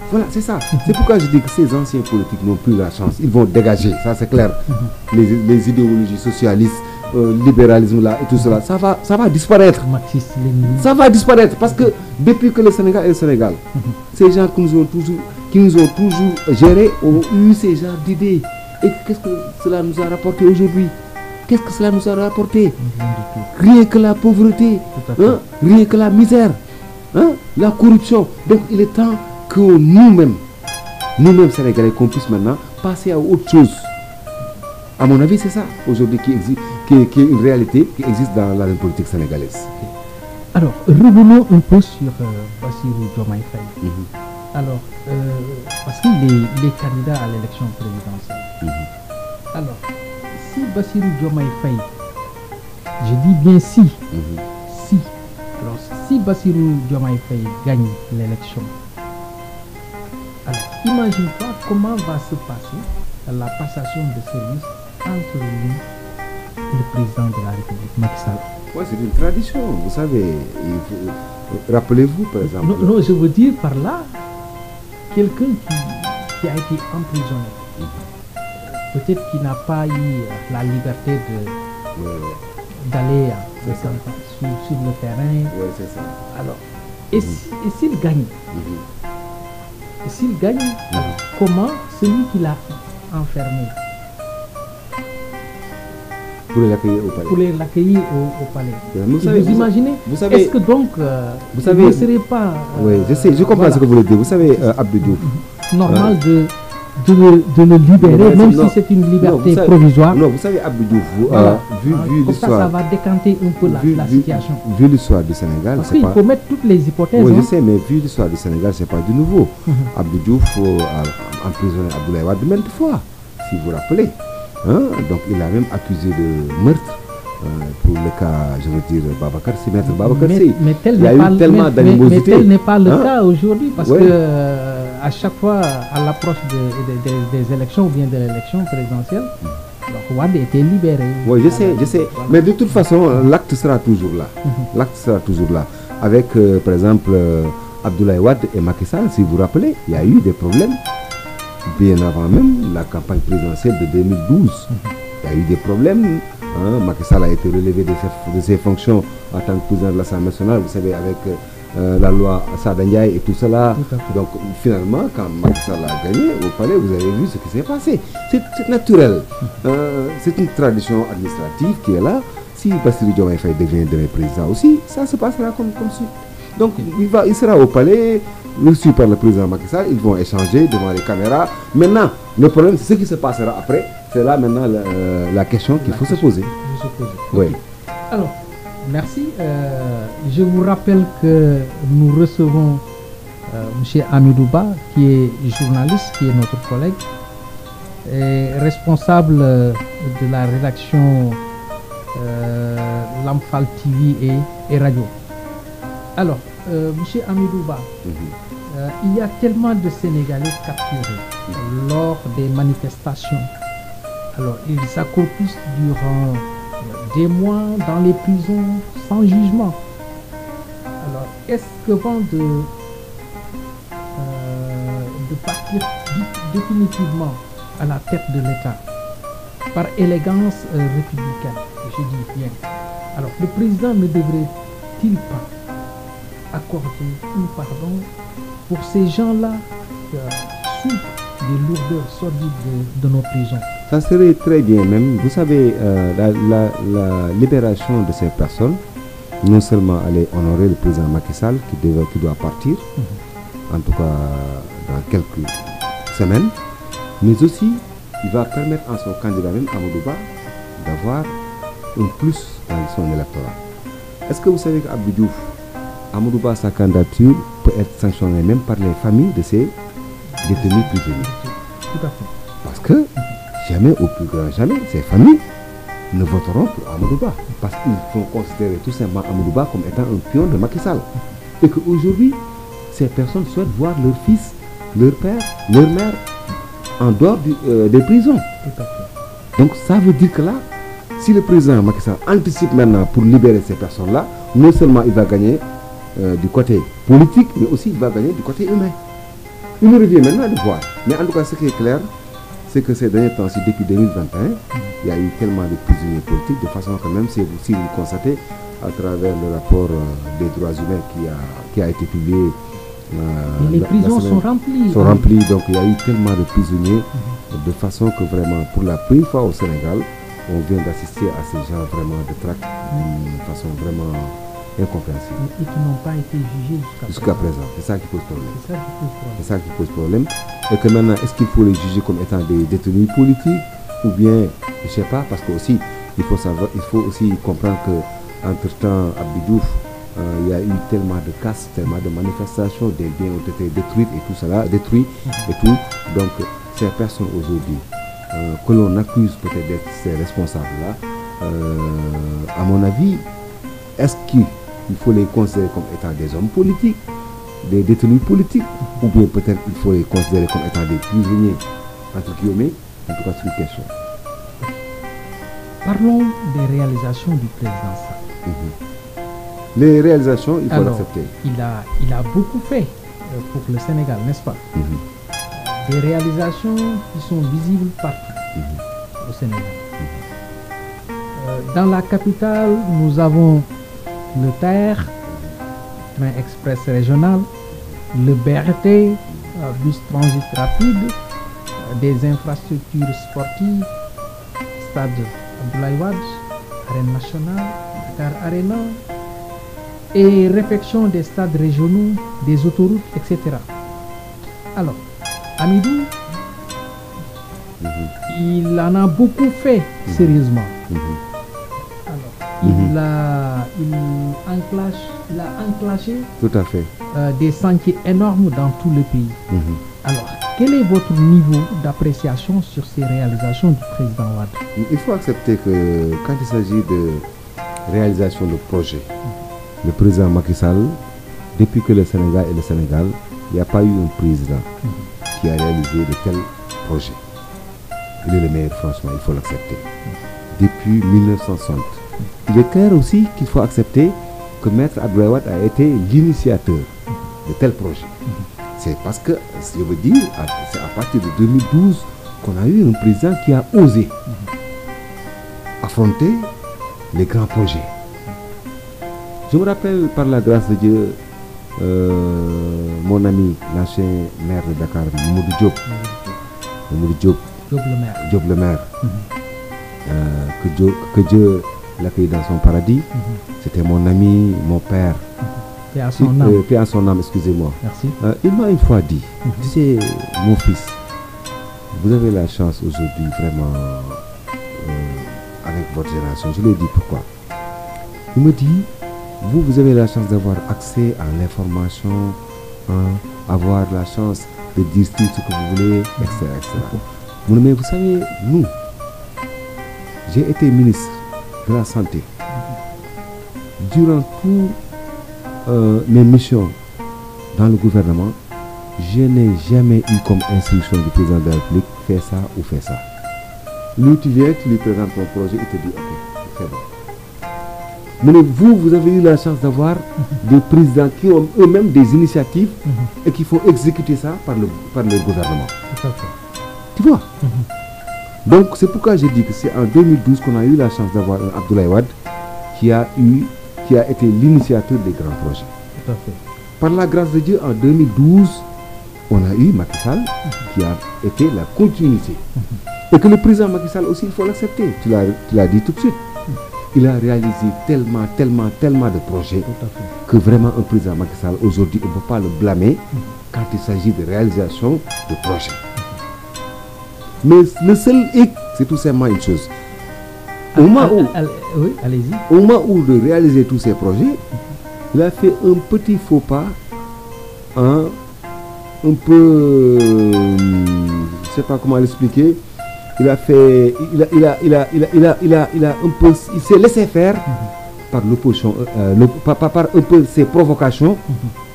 Voilà, c'est ça. C'est pourquoi je dis que ces anciens politiques n'ont plus la chance. Ils vont dégager, ça c'est clair. Les idéologies socialistes, libéralisme là et tout cela, ça va disparaître. Ça va disparaître parce que depuis que le Sénégal est le Sénégal, ces gens qui nous ont toujours gérés ont eu ces genres d'idées. Et qu'est-ce que cela nous a rapporté aujourd'hui? Qu'est-ce que cela nous a rapporté? Rien que la pauvreté, rien que la misère, la corruption. Donc il est temps que nous-mêmes Sénégalais, qu'on puisse maintenant passer à autre chose. À mon avis, c'est ça aujourd'hui qui est une réalité qui existe dans la politique sénégalaise. Alors, revenons un peu sur Bassirou Diomaye Faye. Alors, parce qu'il est candidat à l'élection présidentielle. Alors, si Bassirou Diomaye Faye, je dis bien si, alors si Bassirou Diomaye Faye gagne l'élection, alors imagine-toi comment va se passer la passation de service entre lui et le président de la République, Macky Sall. Oui, c'est une tradition, vous savez. Rappelez-vous, par exemple. Non, je veux dire par là, quelqu'un qui a été emprisonné, peut-être qu'il n'a pas eu la liberté d'aller sur le terrain. Oui, c'est ça. Alors, et s'il gagne, alors, comment celui qui l'a enfermé, pour l'accueillir au palais. Vous imaginez? Est-ce que donc vous ne serait pas oui, je sais, je comprends ce que vous voulez dire. Vous savez, Abdou Diouf, normal de le libérer, même si c'est une liberté provisoire. Non, vous savez, Abdou Diouf, vu l'histoire, ça va décanter un peu la situation. Vu l'histoire du Sénégal, parce qu'il faut mettre toutes les hypothèses. Oui, je sais, mais vu l'histoire du Sénégal, c'est pas du nouveau. Abdou Diouf a emprisonné Abdoulaye Wade maintes fois, si vous vous rappelez. Donc il a même accusé de meurtre pour le cas, je veux dire, Babacar Sy, maître Babacar Sy. Il y a eu tellement d'animosité. Mais tel n'est pas le cas aujourd'hui, parce que à chaque fois, à l'approche des élections ou bien de l'élection présidentielle, Wade était libéré. Oui, je sais. Voilà. Mais de toute façon, l'acte sera toujours là. L'acte sera toujours là. Avec, par exemple, Abdoulaye Wade et Macky Sall, si vous vous rappelez, il y a eu des problèmes. Bien avant même la campagne présidentielle de 2012. Il y a eu des problèmes. Macky Sall a été relevé de ses fonctions en tant que président de l'Assemblée nationale, vous savez, avec la loi Sada Ndiaye et tout cela. Donc finalement, quand Macky Sall a gagné au palais, vous avez vu ce qui s'est passé. C'est naturel. C'est une tradition administrative qui est là. Si Bassirou Diomaye Faye devient demain président aussi, ça se passera comme suit. Donc il sera au palais, reçu par le président Macky Sall, ils vont échanger devant les caméras. Maintenant, le problème, c'est ce qui se passera après. c'est là maintenant la question qu'il faut se poser. Oui. Alors, merci. Je vous rappelle que nous recevons M. Hamidou Ba, qui est journaliste, qui est notre collègue, et responsable de la rédaction Lamfal TV et radio. Alors, M. Hamidou Ba, il y a tellement de Sénégalais capturés lors des manifestations. Alors, ils s'accroupissent durant des mois dans les prisons sans jugement. Alors, est-ce que avant de partir définitivement à la tête de l'État, par élégance républicaine, je dis bien, alors le président ne devrait-il pas accorder un pardon pour ces gens-là qui souffrent des lourdeurs sordides de nos prisons? Ça serait très bien même. Vous savez, la libération de ces personnes, non seulement aller honorer le président Macky Sall qui doit partir, en tout cas dans quelques semaines, mais aussi il va permettre à son candidat même, Amadou Ba, d'avoir un plus dans son électorat. Est-ce que vous savez qu'Abdou Diouf, Amadou Ba, sa candidature peut être sanctionnée même par les familles de ces détenus prisonniers? Tout à fait. Parce que jamais, au plus grand jamais, ces familles ne voteront pour Amadou Ba. Parce qu'ils vont considérer tout simplement Amadou Ba comme étant un pion de Macky Sall. Et qu'aujourd'hui, ces personnes souhaitent voir leur fils, leur père, leur mère en dehors des prisons. Tout à fait. Donc ça veut dire que là, si le président Macky Sall anticipe maintenant pour libérer ces personnes-là, non seulement il va gagner du côté politique, mais aussi il va gagner du côté humain. Il nous revient maintenant de voir. Mais en tout cas, ce qui est clair, c'est que ces derniers temps, depuis 2021, il y a eu tellement de prisonniers politiques, de façon que même si vous constatez à travers le rapport des droits humains qui a été publié, les prisons sont remplies. Sont remplies, donc il y a eu tellement de prisonniers, de façon que vraiment, pour la première fois au Sénégal, on vient d'assister à ces gens vraiment de traque d'une façon vraiment incompréhensible. Et qui n'ont pas été jugés jusqu'à présent. C'est ça qui pose problème. C'est ça qui pose C'est ça qui pose problème. problème. Et que maintenant, est-ce qu'il faut les juger comme étant des détenus politiques ou bien, je ne sais pas, parce que aussi, il faut aussi comprendre que entre-temps, Abdou Diouf, il y a eu tellement de casses, tellement de manifestations, des biens ont été détruits et tout cela, détruits et tout. Donc, ces personnes aujourd'hui, que l'on accuse peut-être d'être ces responsables-là, à mon avis, est-ce qu'il faut les considérer comme étant des hommes politiques, des détenus politiques, ou bien peut-être il faut les considérer comme étant des prisonniers, entre guillemets? En tout cas, c'est une question. Parlons des réalisations du président Sall. Les réalisations, il faut l'accepter. Il a beaucoup fait pour le Sénégal, n'est-ce pas? Des réalisations qui sont visibles partout au Sénégal. Dans la capitale, nous avons le TER, train express régional, le BRT, bus transit rapide, des infrastructures sportives, stade Abdoulaye Wade, arène nationale, Dakar Arena, et réfection des stades régionaux, des autoroutes, etc. Alors, Hamidou, il en a beaucoup fait sérieusement. Il a enclenché tout à fait. Des sentiers énormes dans tout le pays. Alors, quel est votre niveau d'appréciation sur ces réalisations du président Wade? Il faut accepter que quand il s'agit de réalisation de projets, le président Macky Sall, depuis que le Sénégal est le Sénégal, il n'y a pas eu un président qui a réalisé de tels projets. Il est le meilleur, franchement, il faut l'accepter. Depuis 1960. Il est clair aussi qu'il faut accepter que Maître Abdoulaye Wade a été l'initiateur de tels projets. C'est parce que, je veux dire, c'est à partir de 2012 qu'on a eu un président qui a osé affronter les grands projets. Je me rappelle, par la grâce de Dieu, mon ami, l'ancien maire de Dakar, Mamadou Diop, Diop le maire, que Dieu l'accueille dans son paradis. C'était mon ami, mon père. Paix à son âme. Paix à son âme, excusez-moi. Merci. Il m'a une fois dit, tu sais, mon fils, Vous avez la chance aujourd'hui vraiment, avec votre génération, je le dis pourquoi. Il me dit, vous avez la chance d'avoir accès à l'information, avoir la chance de dire tout ce que vous voulez, etc. Mais vous savez, nous, j'ai été ministre de la Santé. Durant toutes mes missions dans le gouvernement, je n'ai jamais eu comme instruction du président de la République, fais ça ou fais ça. Lui, tu viens, tu lui présentes ton projet, il te dit, ok, c'est bon. Mais vous avez eu la chance d'avoir des présidents qui ont eux-mêmes des initiatives et qui font exécuter ça par le gouvernement. Tu vois? Donc c'est pourquoi j'ai dit que c'est en 2012 qu'on a eu la chance d'avoir un Abdoulaye Wade qui a été l'initiateur des grands projets. Tout à fait. Par la grâce de Dieu, en 2012, on a eu Macky Sall qui a été la continuité. Et que le président Macky Sall aussi, il faut l'accepter. Tu l'as dit tout de suite. Il a réalisé tellement de projets que vraiment un président Macky Sall, aujourd'hui, on ne peut pas le blâmer quand il s'agit de réalisation de projets. Mais le seul hic, c'est tout simplement une chose. Au moment où de réaliser tous ces projets, il a fait un petit faux pas, un peu, je ne sais pas comment l'expliquer. Il s'est laissé faire par l'opposition, par un peu ses provocations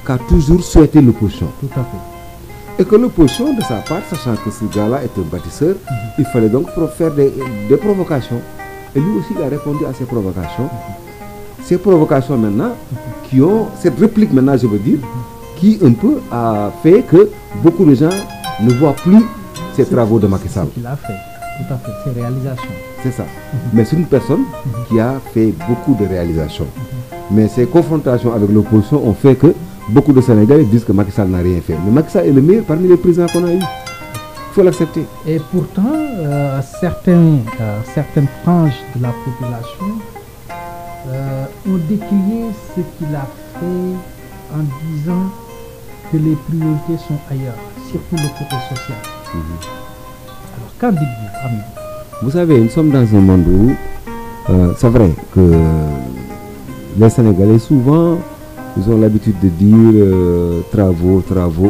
qu'a toujours souhaité l'opposition. Tout à fait. Et que l'opposition, de sa part, sachant que ce gars-là est un bâtisseur, il fallait donc faire des provocations. Et lui aussi, il a répondu à ces provocations. Ces provocations maintenant, qui ont, cette réplique maintenant, je veux dire, qui un peu a fait que beaucoup de gens ne voient plus ces travaux de Macky Sall. C'est ce qu'il a fait, tout à fait, ses réalisations. C'est ça. Mais c'est une personne qui a fait beaucoup de réalisations. Mais ces confrontations avec l'opposition ont fait que beaucoup de Sénégalais disent que Macky Sall n'a rien fait. Mais Macky Sall est le meilleur parmi les présidents qu'on a eu. Il faut l'accepter. Et pourtant, certaines franges de la population ont décrié ce qu'il a fait en disant que les priorités sont ailleurs, surtout le côté social. Alors, qu'en dites-vous, amis? Vous savez, nous sommes dans un monde où c'est vrai que les Sénégalais, souvent, ils ont l'habitude de dire travaux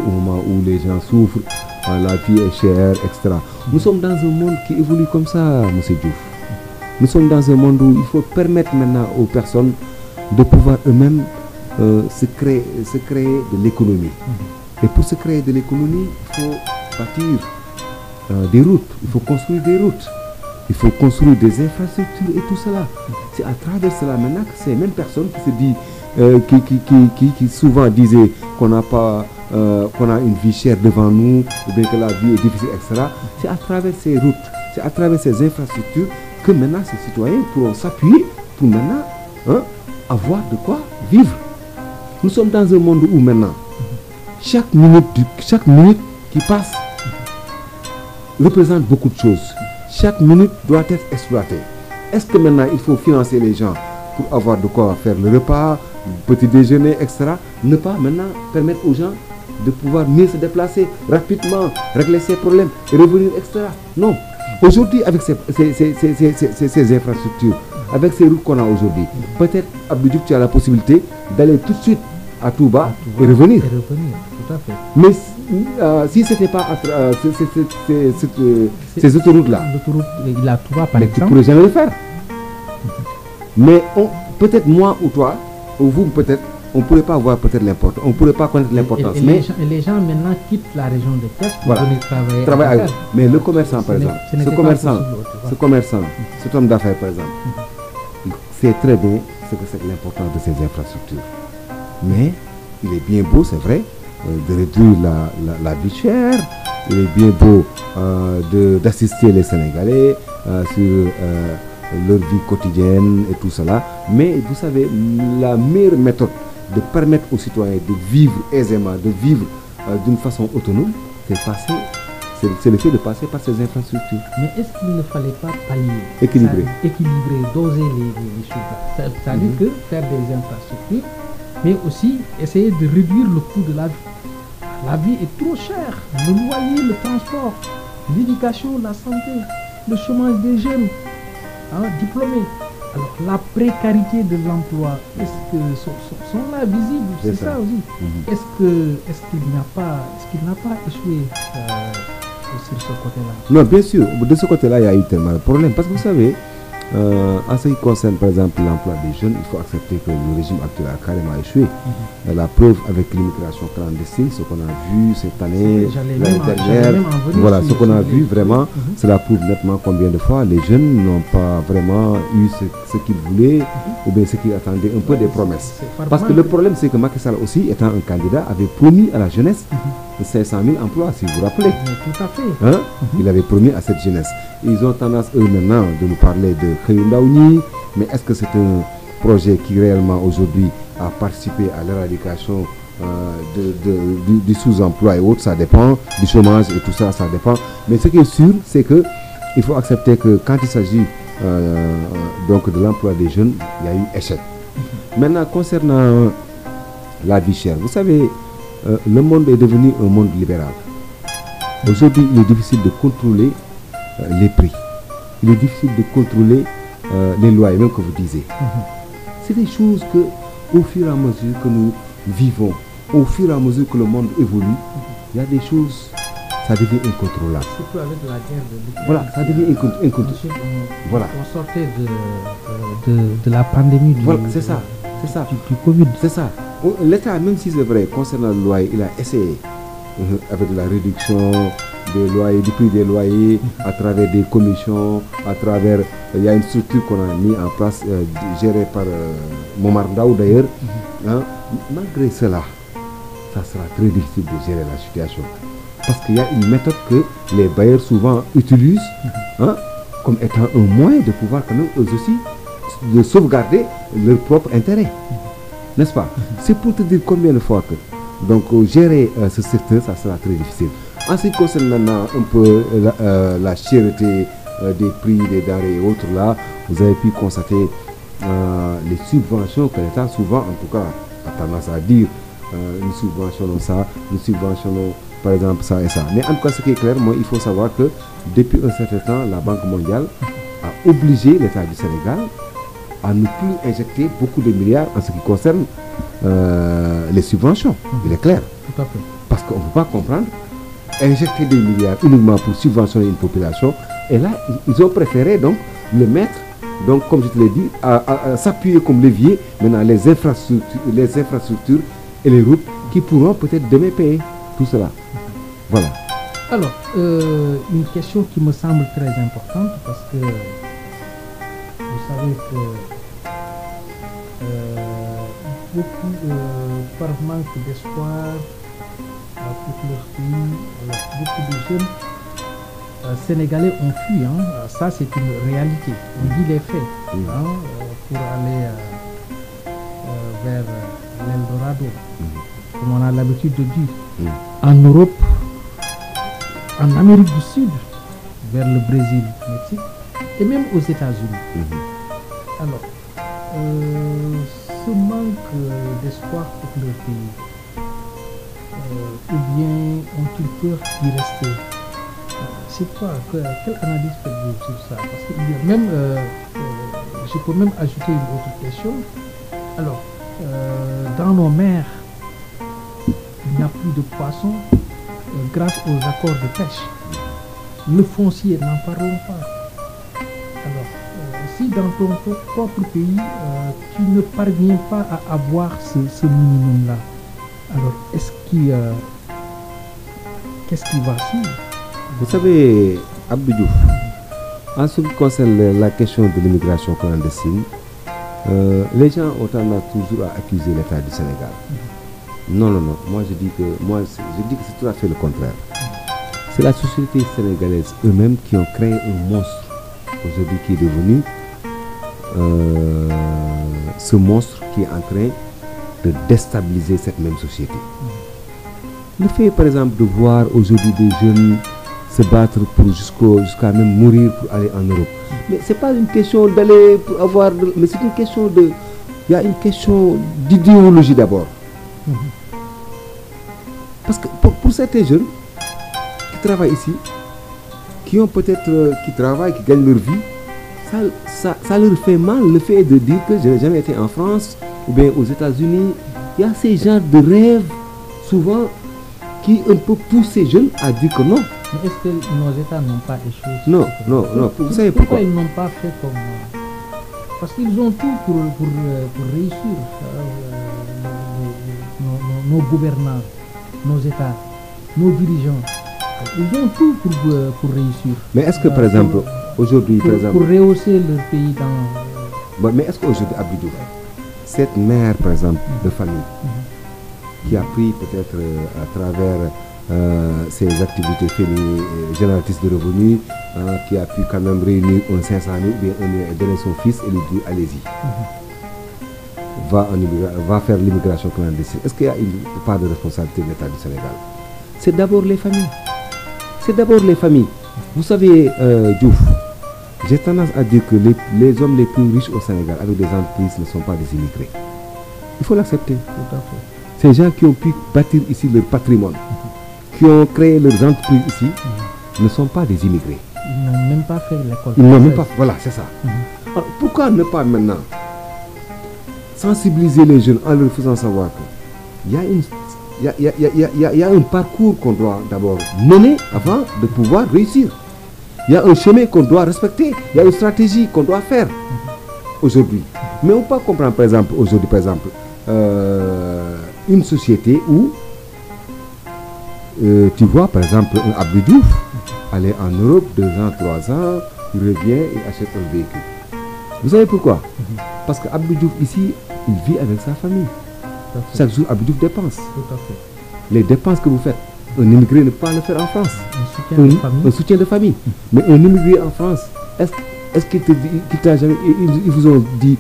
au moment où les gens souffrent, la vie est chère, etc. Nous sommes dans un monde qui évolue comme ça, M. Diouf. Nous sommes dans un monde où il faut permettre maintenant aux personnes de pouvoir eux-mêmes se créer de l'économie. Et pour se créer de l'économie, il faut bâtir des routes, il faut construire des routes, il faut construire des infrastructures et tout cela. C'est à travers cela maintenant que ces mêmes personnes qui se disent, qui souvent disaient qu'on a une vie chère devant nous, ou bien que la vie est difficile, etc. C'est à travers ces routes, c'est à travers ces infrastructures que maintenant ces citoyens pourront s'appuyer pour maintenant avoir de quoi vivre. Nous sommes dans un monde où maintenant, chaque minute qui passe représente beaucoup de choses. Chaque minute doit être exploitée. Est-ce que maintenant il faut financer les gens pour avoir de quoi faire le repas, le petit déjeuner, etc. Ne pas maintenant permettre aux gens de pouvoir mieux se déplacer rapidement, régler ses problèmes et revenir, etc. Non. Aujourd'hui, avec ces infrastructures, avec ces routes qu'on a aujourd'hui, peut-être, Abdou Diouf, tu as la possibilité d'aller tout de suite à Touba et revenir. Tout à fait. Mais si ce n'était pas ces autoroutes-là, il a Touba, par exemple, tu ne pourrais jamais le faire. Mais peut-être moi ou toi, ou vous peut-être, on ne pourrait pas voir peut-être l'importance, on ne pourrait pas connaître l'importance. Et les gens maintenant quittent la région de Thiès pour venir travailler. Mais le commerçant, par exemple, ce commerçant, cet homme d'affaires, par exemple, sait très bien ce que c'est l'importance de ces infrastructures. Mais il est bien beau, c'est vrai, de réduire la vie chère, il est bien beau d'assister les Sénégalais sur leur vie quotidienne et tout cela. Mais vous savez, la meilleure méthode de permettre aux citoyens de vivre aisément, de vivre d'une façon autonome, c'est le fait de passer par ces infrastructures. Mais est-ce qu'il ne fallait pas pallier, équilibrer, doser les choses? C'est-à-dire que faire des infrastructures, mais aussi essayer de réduire le coût de la vie. La vie est trop chère, le loyer, le transport. l'éducation, la santé, le chômage des jeunes diplômés. Alors la précarité de l'emploi, est-ce que sont là visibles? C'est ça aussi. Est-ce qu'il n'a pas échoué sur ce côté-là? Non, bien sûr, de ce côté-là, il y a eu tellement de problèmes. Parce que vous savez, en ce qui concerne par exemple l'emploi des jeunes, il faut accepter que le régime actuel a carrément échoué. La preuve avec l'immigration clandestine, ce qu'on a vu cette année, l'année dernière, voilà, ce qu'on a vu vraiment, cela prouve nettement combien de fois les jeunes n'ont pas vraiment eu ce qu'ils voulaient ou bien ce qu'ils attendaient, un peu des promesses. Parce que le problème, c'est que Macky Sall aussi, étant un candidat, avait promis à la jeunesse 500 000 emplois, si vous vous rappelez. Mais tout à fait. Il avait promis à cette jeunesse. Ils ont tendance, eux, maintenant, de nous parler de Khayundaouni, mais est-ce que c'est un projet qui réellement, aujourd'hui, a participé à l'éradication du sous-emploi et autres? Ça dépend, du chômage et tout ça, ça dépend. Mais ce qui est sûr, c'est que il faut accepter que quand il s'agit donc de l'emploi des jeunes, il y a eu échec. Maintenant, concernant la vie chère, vous savez, le monde est devenu un monde libéral. Aujourd'hui, il est difficile de contrôler les prix. Il est difficile de contrôler les loyers, même que vous disiez. C'est des choses que, au fur et à mesure que nous vivons, au fur et à mesure que le monde évolue, il y a des choses, ça devient incontrôlable. Surtout avec la guerre de l'Ukraine. Voilà, ça devient incontrôlable. Voilà. On sortait de la pandémie du, voilà, c'est ça. Du Covid. C'est ça. L'État, même si c'est vrai, concernant le loyer, il a essayé avec la réduction des loyers, du prix des loyers, à travers des commissions, à travers, il y a une structure qu'on a mis en place, gérée par Momar Ndao d'ailleurs. Malgré cela, ça sera très difficile de gérer la situation. Parce qu'il y a une méthode que les bailleurs souvent utilisent comme étant un moyen de pouvoir quand même eux aussi de sauvegarder leur propre intérêt. N'est-ce pas? C'est pour te dire combien de fois que donc gérer ce secteur, ça sera très difficile. En ce qui concerne maintenant un peu la cherté des prix des denrées et autres là, vous avez pu constater les subventions que l'État souvent, en tout cas, a tendance à dire nous subventionnons ça, nous subventionnons par exemple ça et ça. Mais en tout cas, ce qui est clair, moi, il faut savoir que depuis un certain temps, la Banque mondiale a obligé l'État du Sénégal à ne plus injecter beaucoup de milliards en ce qui concerne les subventions. Il est clair. Tout à fait. Parce qu'on ne peut pas comprendre injecter des milliards uniquement pour subventionner une population. Et là, ils ont préféré donc le mettre, donc comme je te l'ai dit, à s'appuyer comme levier maintenant les infrastructures et les routes qui pourront peut-être demain payer tout cela. Voilà. Alors, une question qui me semble très importante parce que vous savez que beaucoup, par manque d'espoir pour leur pays, beaucoup de jeunes Sénégalais ont fui. Ça, c'est une réalité. On dit les faits pour aller vers l'Eldorado, comme on a l'habitude de dire. En Europe, en Amérique du Sud, vers le Brésil, le Mexique, et même aux États-Unis. Alors, ce manque d'espoir pour leur pays, ou bien ont-ils peur d'y rester? C'est quoi? Quelle analyse faites-vous sur ça? Parce qu'il y a même, je peux même ajouter une autre question. Alors, dans nos mers, il n'y a plus de poissons grâce aux accords de pêche. Le foncier, n'en parlons pas. Alors, si dans ton propre pays, tu ne parviens pas à avoir ce minimum-là, alors qu'est-ce qui va suivre? Vous savez, Abdou Diouf, en ce qui concerne la question de l'immigration clandestine, les gens ont tendance toujours à accuser l'État du Sénégal. Non. Moi, je dis que c'est tout à fait le contraire. C'est la société sénégalaise eux-mêmes qui ont créé un monstre aujourd'hui qui est devenu ce monstre qui est en train de déstabiliser cette même société. Le fait, par exemple, de voir aujourd'hui des jeunes se battre pour jusqu'à même mourir pour aller en Europe. Mais c'est pas une question d'aller pour avoir... mais c'est une question de... Il y a une question d'idéologie d'abord. Parce que pour certains jeunes qui travaillent ici, qui ont peut-être, qui travaillent, qui gagnent leur vie, ça leur fait mal le fait de dire que je n'ai jamais été en France ou bien aux États-Unis. Il y a ces genres de rêves, souvent, qui un peu poussent ces jeunes à dire que non. Mais est-ce que nos États n'ont pas échoué? Non, non, non. Vous savez pourquoi? Ils n'ont pas fait comme... parce qu'ils ont tout pour réussir. Nos gouvernants, nos États, nos dirigeants, ils ont tout pour réussir. Mais est-ce que, par exemple, aujourd'hui, pour rehausser leur pays dans... mais est-ce qu'aujourd'hui, Abdou Diouf, cette mère, par exemple, de famille, qui a pris peut-être à travers ses activités génératrices de revenus, qui a pu quand même réunir un 500 000 ou bien donner son fils et lui dire allez-y, va faire l'immigration clandestine. Est-ce qu'il y a une part de responsabilité de l'État du Sénégal? C'est d'abord les familles. C'est d'abord les familles. Vous savez, Diouf, j'ai tendance à dire que les hommes les plus riches au Sénégal avec des entreprises ne sont pas des immigrés. Il faut l'accepter. Tout à fait. Ces gens qui ont pu bâtir ici leur patrimoine, qui ont créé leurs entreprises ici, ne sont pas des immigrés. Ils n'ont même pas fait l'école. Ils n'ont même pas. Voilà, c'est ça. Alors, pourquoi ne pas maintenant sensibiliser les jeunes en leur faisant savoir qu'il y a un parcours qu'on doit d'abord mener avant de pouvoir réussir. Il y a un chemin qu'on doit respecter. Il y a une stratégie qu'on doit faire aujourd'hui. Mais on peut pas comprendre, par exemple, aujourd'hui, par exemple, une société où tu vois, par exemple, un Abdou Diouf aller en Europe 2 ans, 3 ans, il revient et achète un véhicule. Vous savez pourquoi? Parce qu'Abdou Diouf ici, il vit avec sa famille. Chaque jour, Abdou Diouf dépense. Tout à fait. Les dépenses que vous faites, un immigré ne peut pas le faire en France. Un soutien de famille. Mais un immigré en France, est-ce qu'il t'a jamais... Ils vous ont dit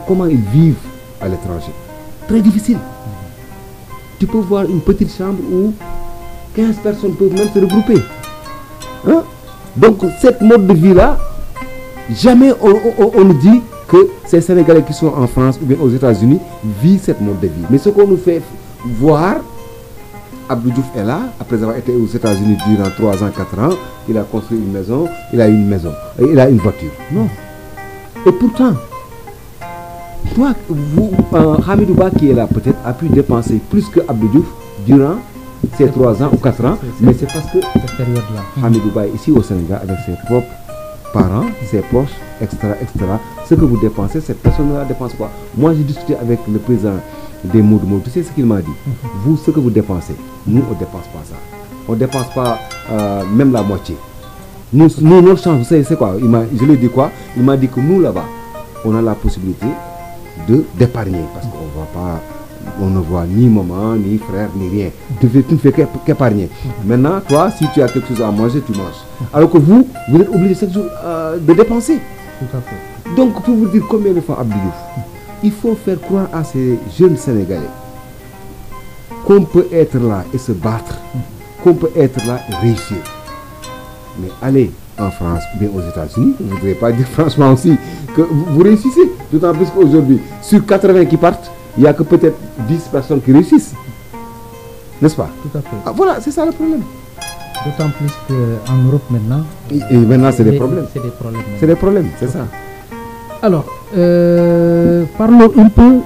comment ils vivent à l'étranger? Très difficile. Tu peux voir une petite chambre où 15 personnes peuvent même se regrouper. Hein? Donc, cette mode de vie-là, jamais on nous dit que ces Sénégalais qui sont en France ou bien aux États-Unis vivent cette mode de vie. Mais ce qu'on nous fait voir, Abdou Diouf est là, après avoir été aux États-Unis durant 3 ans, 4 ans, il a construit une maison, il a une maison, il a une voiture. Non. Et pourtant, toi, Hamidou Ba qui est là peut-être a pu dépenser plus que Abdou Diouf durant ces 3 ans ou 4 ans, mais c'est parce que cette période-là, Hamidou Ba est ici au Sénégal avec ses propres parents, ses proches, etc., etc. Ce que vous dépensez, cette personne-là dépense quoi? Moi, j'ai discuté avec le président des Moudou. Tu sais ce qu'il m'a dit? Vous, ce que vous dépensez, nous, on ne dépense pas ça. On ne dépense pas même la moitié. Nous, notre chance, vous savez, c'est quoi? Je lui ai dit quoi? Il m'a dit que nous, là-bas, on a la possibilité d'épargner parce qu'on ne voit ni maman, ni frère, ni rien. Tu ne fais qu'épargner. Maintenant, toi, si tu as quelque chose à manger, tu manges. Alors que vous êtes obligé chaque jour de dépenser. Tout à fait. Donc, pour vous dire combien de fois Abdou Diouf, il faut faire croire à ces jeunes Sénégalais qu'on peut être là et se battre, qu'on peut être là et réussir. Mais allez en France ou bien aux États-Unis, je ne voudrais pas dire franchement aussi que vous réussissez. D'autant plus qu'aujourd'hui, sur 80 qui partent, il n'y a que peut-être 10 personnes qui réussissent. N'est-ce pas? Tout à fait. Ah, voilà, c'est ça le problème. D'autant plus qu'en Europe maintenant... Et maintenant, c'est des problèmes. C'est des problèmes. C'est des problèmes, c'est ça. Alors, parlons un peu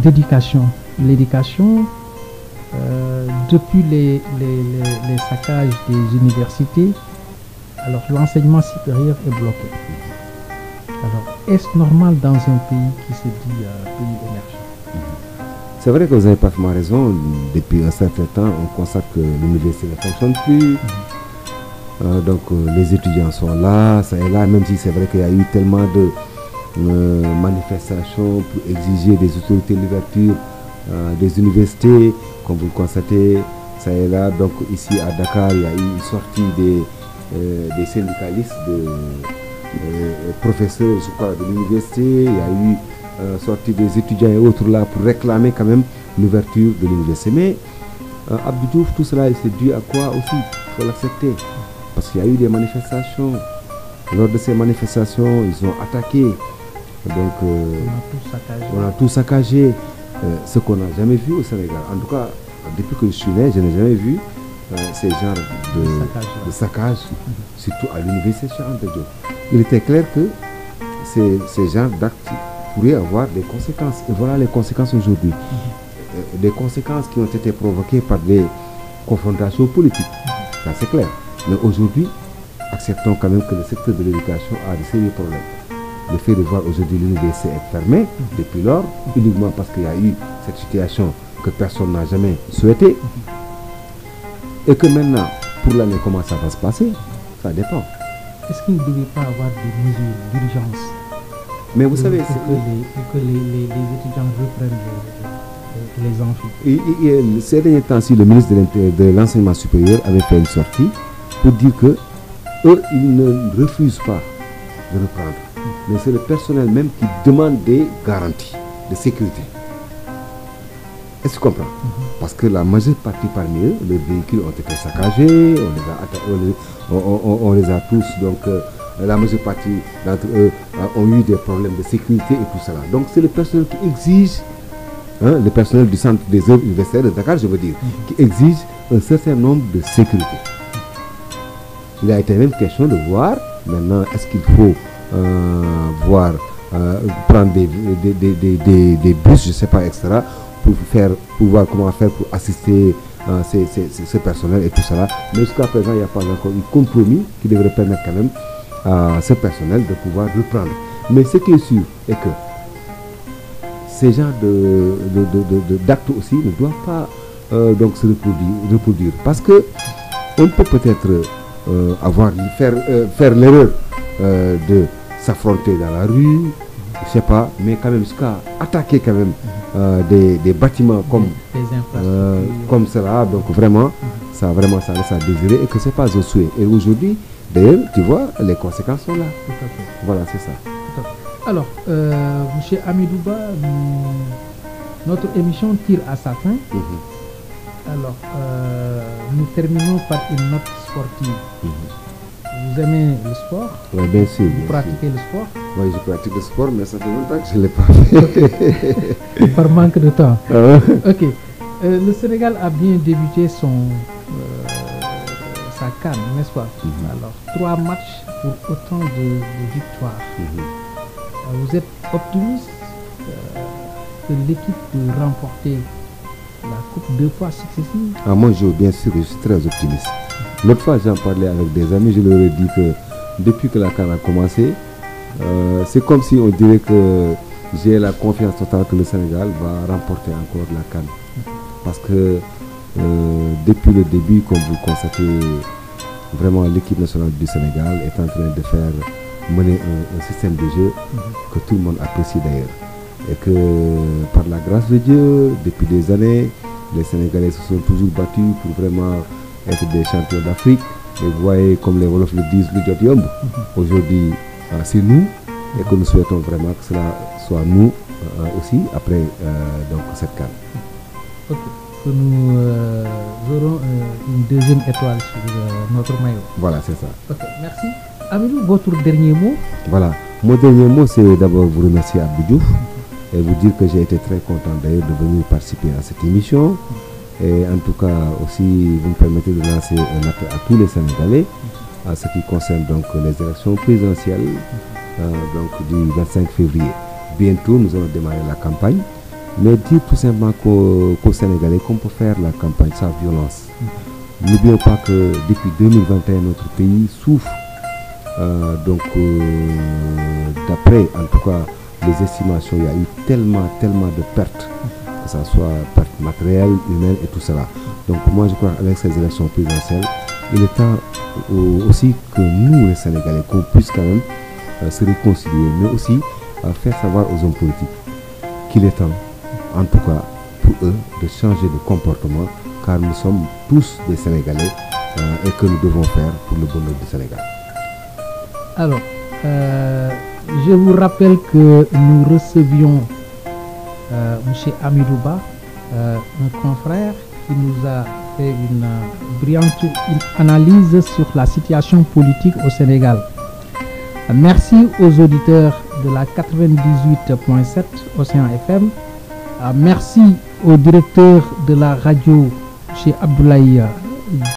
d'éducation. L'éducation, depuis les saccages des universités, alors l'enseignement supérieur est bloqué. Alors, est-ce normal dans un pays qui se dit pays émergent? C'est vrai que vous avez parfaitement raison. Depuis un certain temps, on constate que l'université ne fonctionne plus. Donc les étudiants sont là, ça et là, même si c'est vrai qu'il y a eu tellement de manifestations pour exiger des autorités l'ouverture des universités, comme vous le constatez, ça et là. Donc ici à Dakar, il y a eu une sortie des syndicalistes, de professeurs, je crois, de l'université. Il y a eu sortie des étudiants et autres là pour réclamer quand même l'ouverture de l'université. Mais Abdou Diouf, tout cela, c'est dû à quoi aussi? Il faut l'accepter. Parce qu'il y a eu des manifestations. Lors de ces manifestations, ils ont attaqué. Donc, on a tout saccagé. Ce qu'on n'a jamais vu au Sénégal. En tout cas, depuis que je suis né, je n'ai jamais vu ces genres de saccage, surtout à l'université Cheikh Anta Diop. Il était clair que ces genres d'actes pourraient avoir des conséquences. Et voilà les conséquences aujourd'hui. Des conséquences qui ont été provoquées par des confrontations politiques. Ça c'est clair. Mais aujourd'hui, acceptons quand même que le secteur de l'éducation a de sérieux problèmes. Le fait de voir aujourd'hui l'université être fermée depuis lors, uniquement parce qu'il y a eu cette situation que personne n'a jamais souhaitée, et que maintenant, pour l'année, comment ça va se passer, ça dépend. Est-ce qu'il ne devait pas avoir des mesures d'urgence? Mais vous savez, pour que les étudiants reprennent les amphis. Ces derniers temps-ci, le ministre de l'Enseignement supérieur avait fait une sortie pour dire que eux, ils ne refusent pas de reprendre. Mais c'est le personnel même qui demande des garanties de sécurité. Est-ce que tu comprends? Parce que la majeure partie parmi eux, les véhicules ont été saccagés, on les a tous, donc la majeure partie d'entre eux ont eu des problèmes de sécurité et tout cela. Donc c'est le personnel qui exige, le personnel du centre des œuvres universitaires de Dakar, je veux dire, qui exige un certain nombre de sécurité. Il a été même question de voir, maintenant, est-ce qu'il faut prendre des bus, je ne sais pas, etc., pour voir comment faire pour assister ce personnel et tout cela. Mais jusqu'à présent, il n'y a pas encore eu compromis qui devrait permettre quand même à ce personnel de pouvoir reprendre. Mais ce qui est sûr est que ces genres d'actes aussi ne doivent pas donc se reproduire. Parce que on peut peut-être faire l'erreur de s'affronter dans la rue, je sais pas, mais quand même jusqu'à attaquer quand même des bâtiments comme cela. Donc vraiment, ça laisse à désirer et que c'est pas un souhait. Et aujourd'hui, d'ailleurs, tu vois, les conséquences sont là. Voilà, c'est ça. Alors, M. Hamidouba, notre émission tire à sa fin. Alors, nous terminons par une note sportive. Vous aimez le sport? Oui, bien sûr. Vous pratiquez le sport? Oui, je pratique le sport, mais ça fait longtemps que je ne l'ai pas fait. Par manque de temps. Ok. Le Sénégal a bien débuté sa CAN, n'est-ce pas? Alors, 3 matchs pour autant de victoires. Vous êtes optimiste que l'équipe peut remporter la Coupe 2 fois successive? Moi, bien sûr, je suis très optimiste. L'autre fois, j'en parlais avec des amis, je leur ai dit que depuis que la CAN a commencé, c'est comme si on dirait que j'ai la confiance totale que le Sénégal va remporter encore la CAN. Parce que depuis le début, comme vous constatez, vraiment l'équipe nationale du Sénégal est en train de mener un système de jeu que tout le monde apprécie d'ailleurs. Et que par la grâce de Dieu, depuis des années, les Sénégalais se sont toujours battus pour vraiment être des champions d'Afrique. Et vous voyez, comme les Wolofs le disent, le Jot Yomb. Aujourd'hui, c'est nous, et que nous souhaitons vraiment que cela soit nous aussi, après donc cette CAN. Ok, que nous aurons une deuxième étoile sur notre maillot. Voilà, c'est ça. Ok, merci. Hamidou, votre dernier mot? Voilà, mon dernier mot, c'est d'abord vous remercier Abdou Diouf et vous dire que j'ai été très content d'ailleurs de venir participer à cette émission. Et en tout cas aussi, vous me permettez de lancer un appel à tous les Sénégalais à ce qui concerne donc les élections présidentielles donc du 25 février. Bientôt, nous allons démarrer la campagne, mais dire tout simplement qu'aux Sénégalais qu'on peut faire la campagne sans violence. N'oublions pas que depuis 2021, notre pays souffre. Donc, d'après en tout cas les estimations, il y a eu tellement de pertes, que ce soit pertes matérielles, humaines et tout cela. Donc moi je crois qu'avec ces élections présidentielles, il est temps aussi que nous les Sénégalais, qu'on puisse quand même se réconcilier, mais aussi faire savoir aux hommes politiques qu'il est temps, en tout cas pour eux, de changer de comportement, car nous sommes tous des Sénégalais et que nous devons faire pour le bonheur du Sénégal. Alors, je vous rappelle que nous recevions M. Hamidouba, un confrère qui nous a fait une brillante analyse sur la situation politique au Sénégal. Merci aux auditeurs de la 98.7 Océan FM. Merci au directeur de la radio, M. Abdoulaye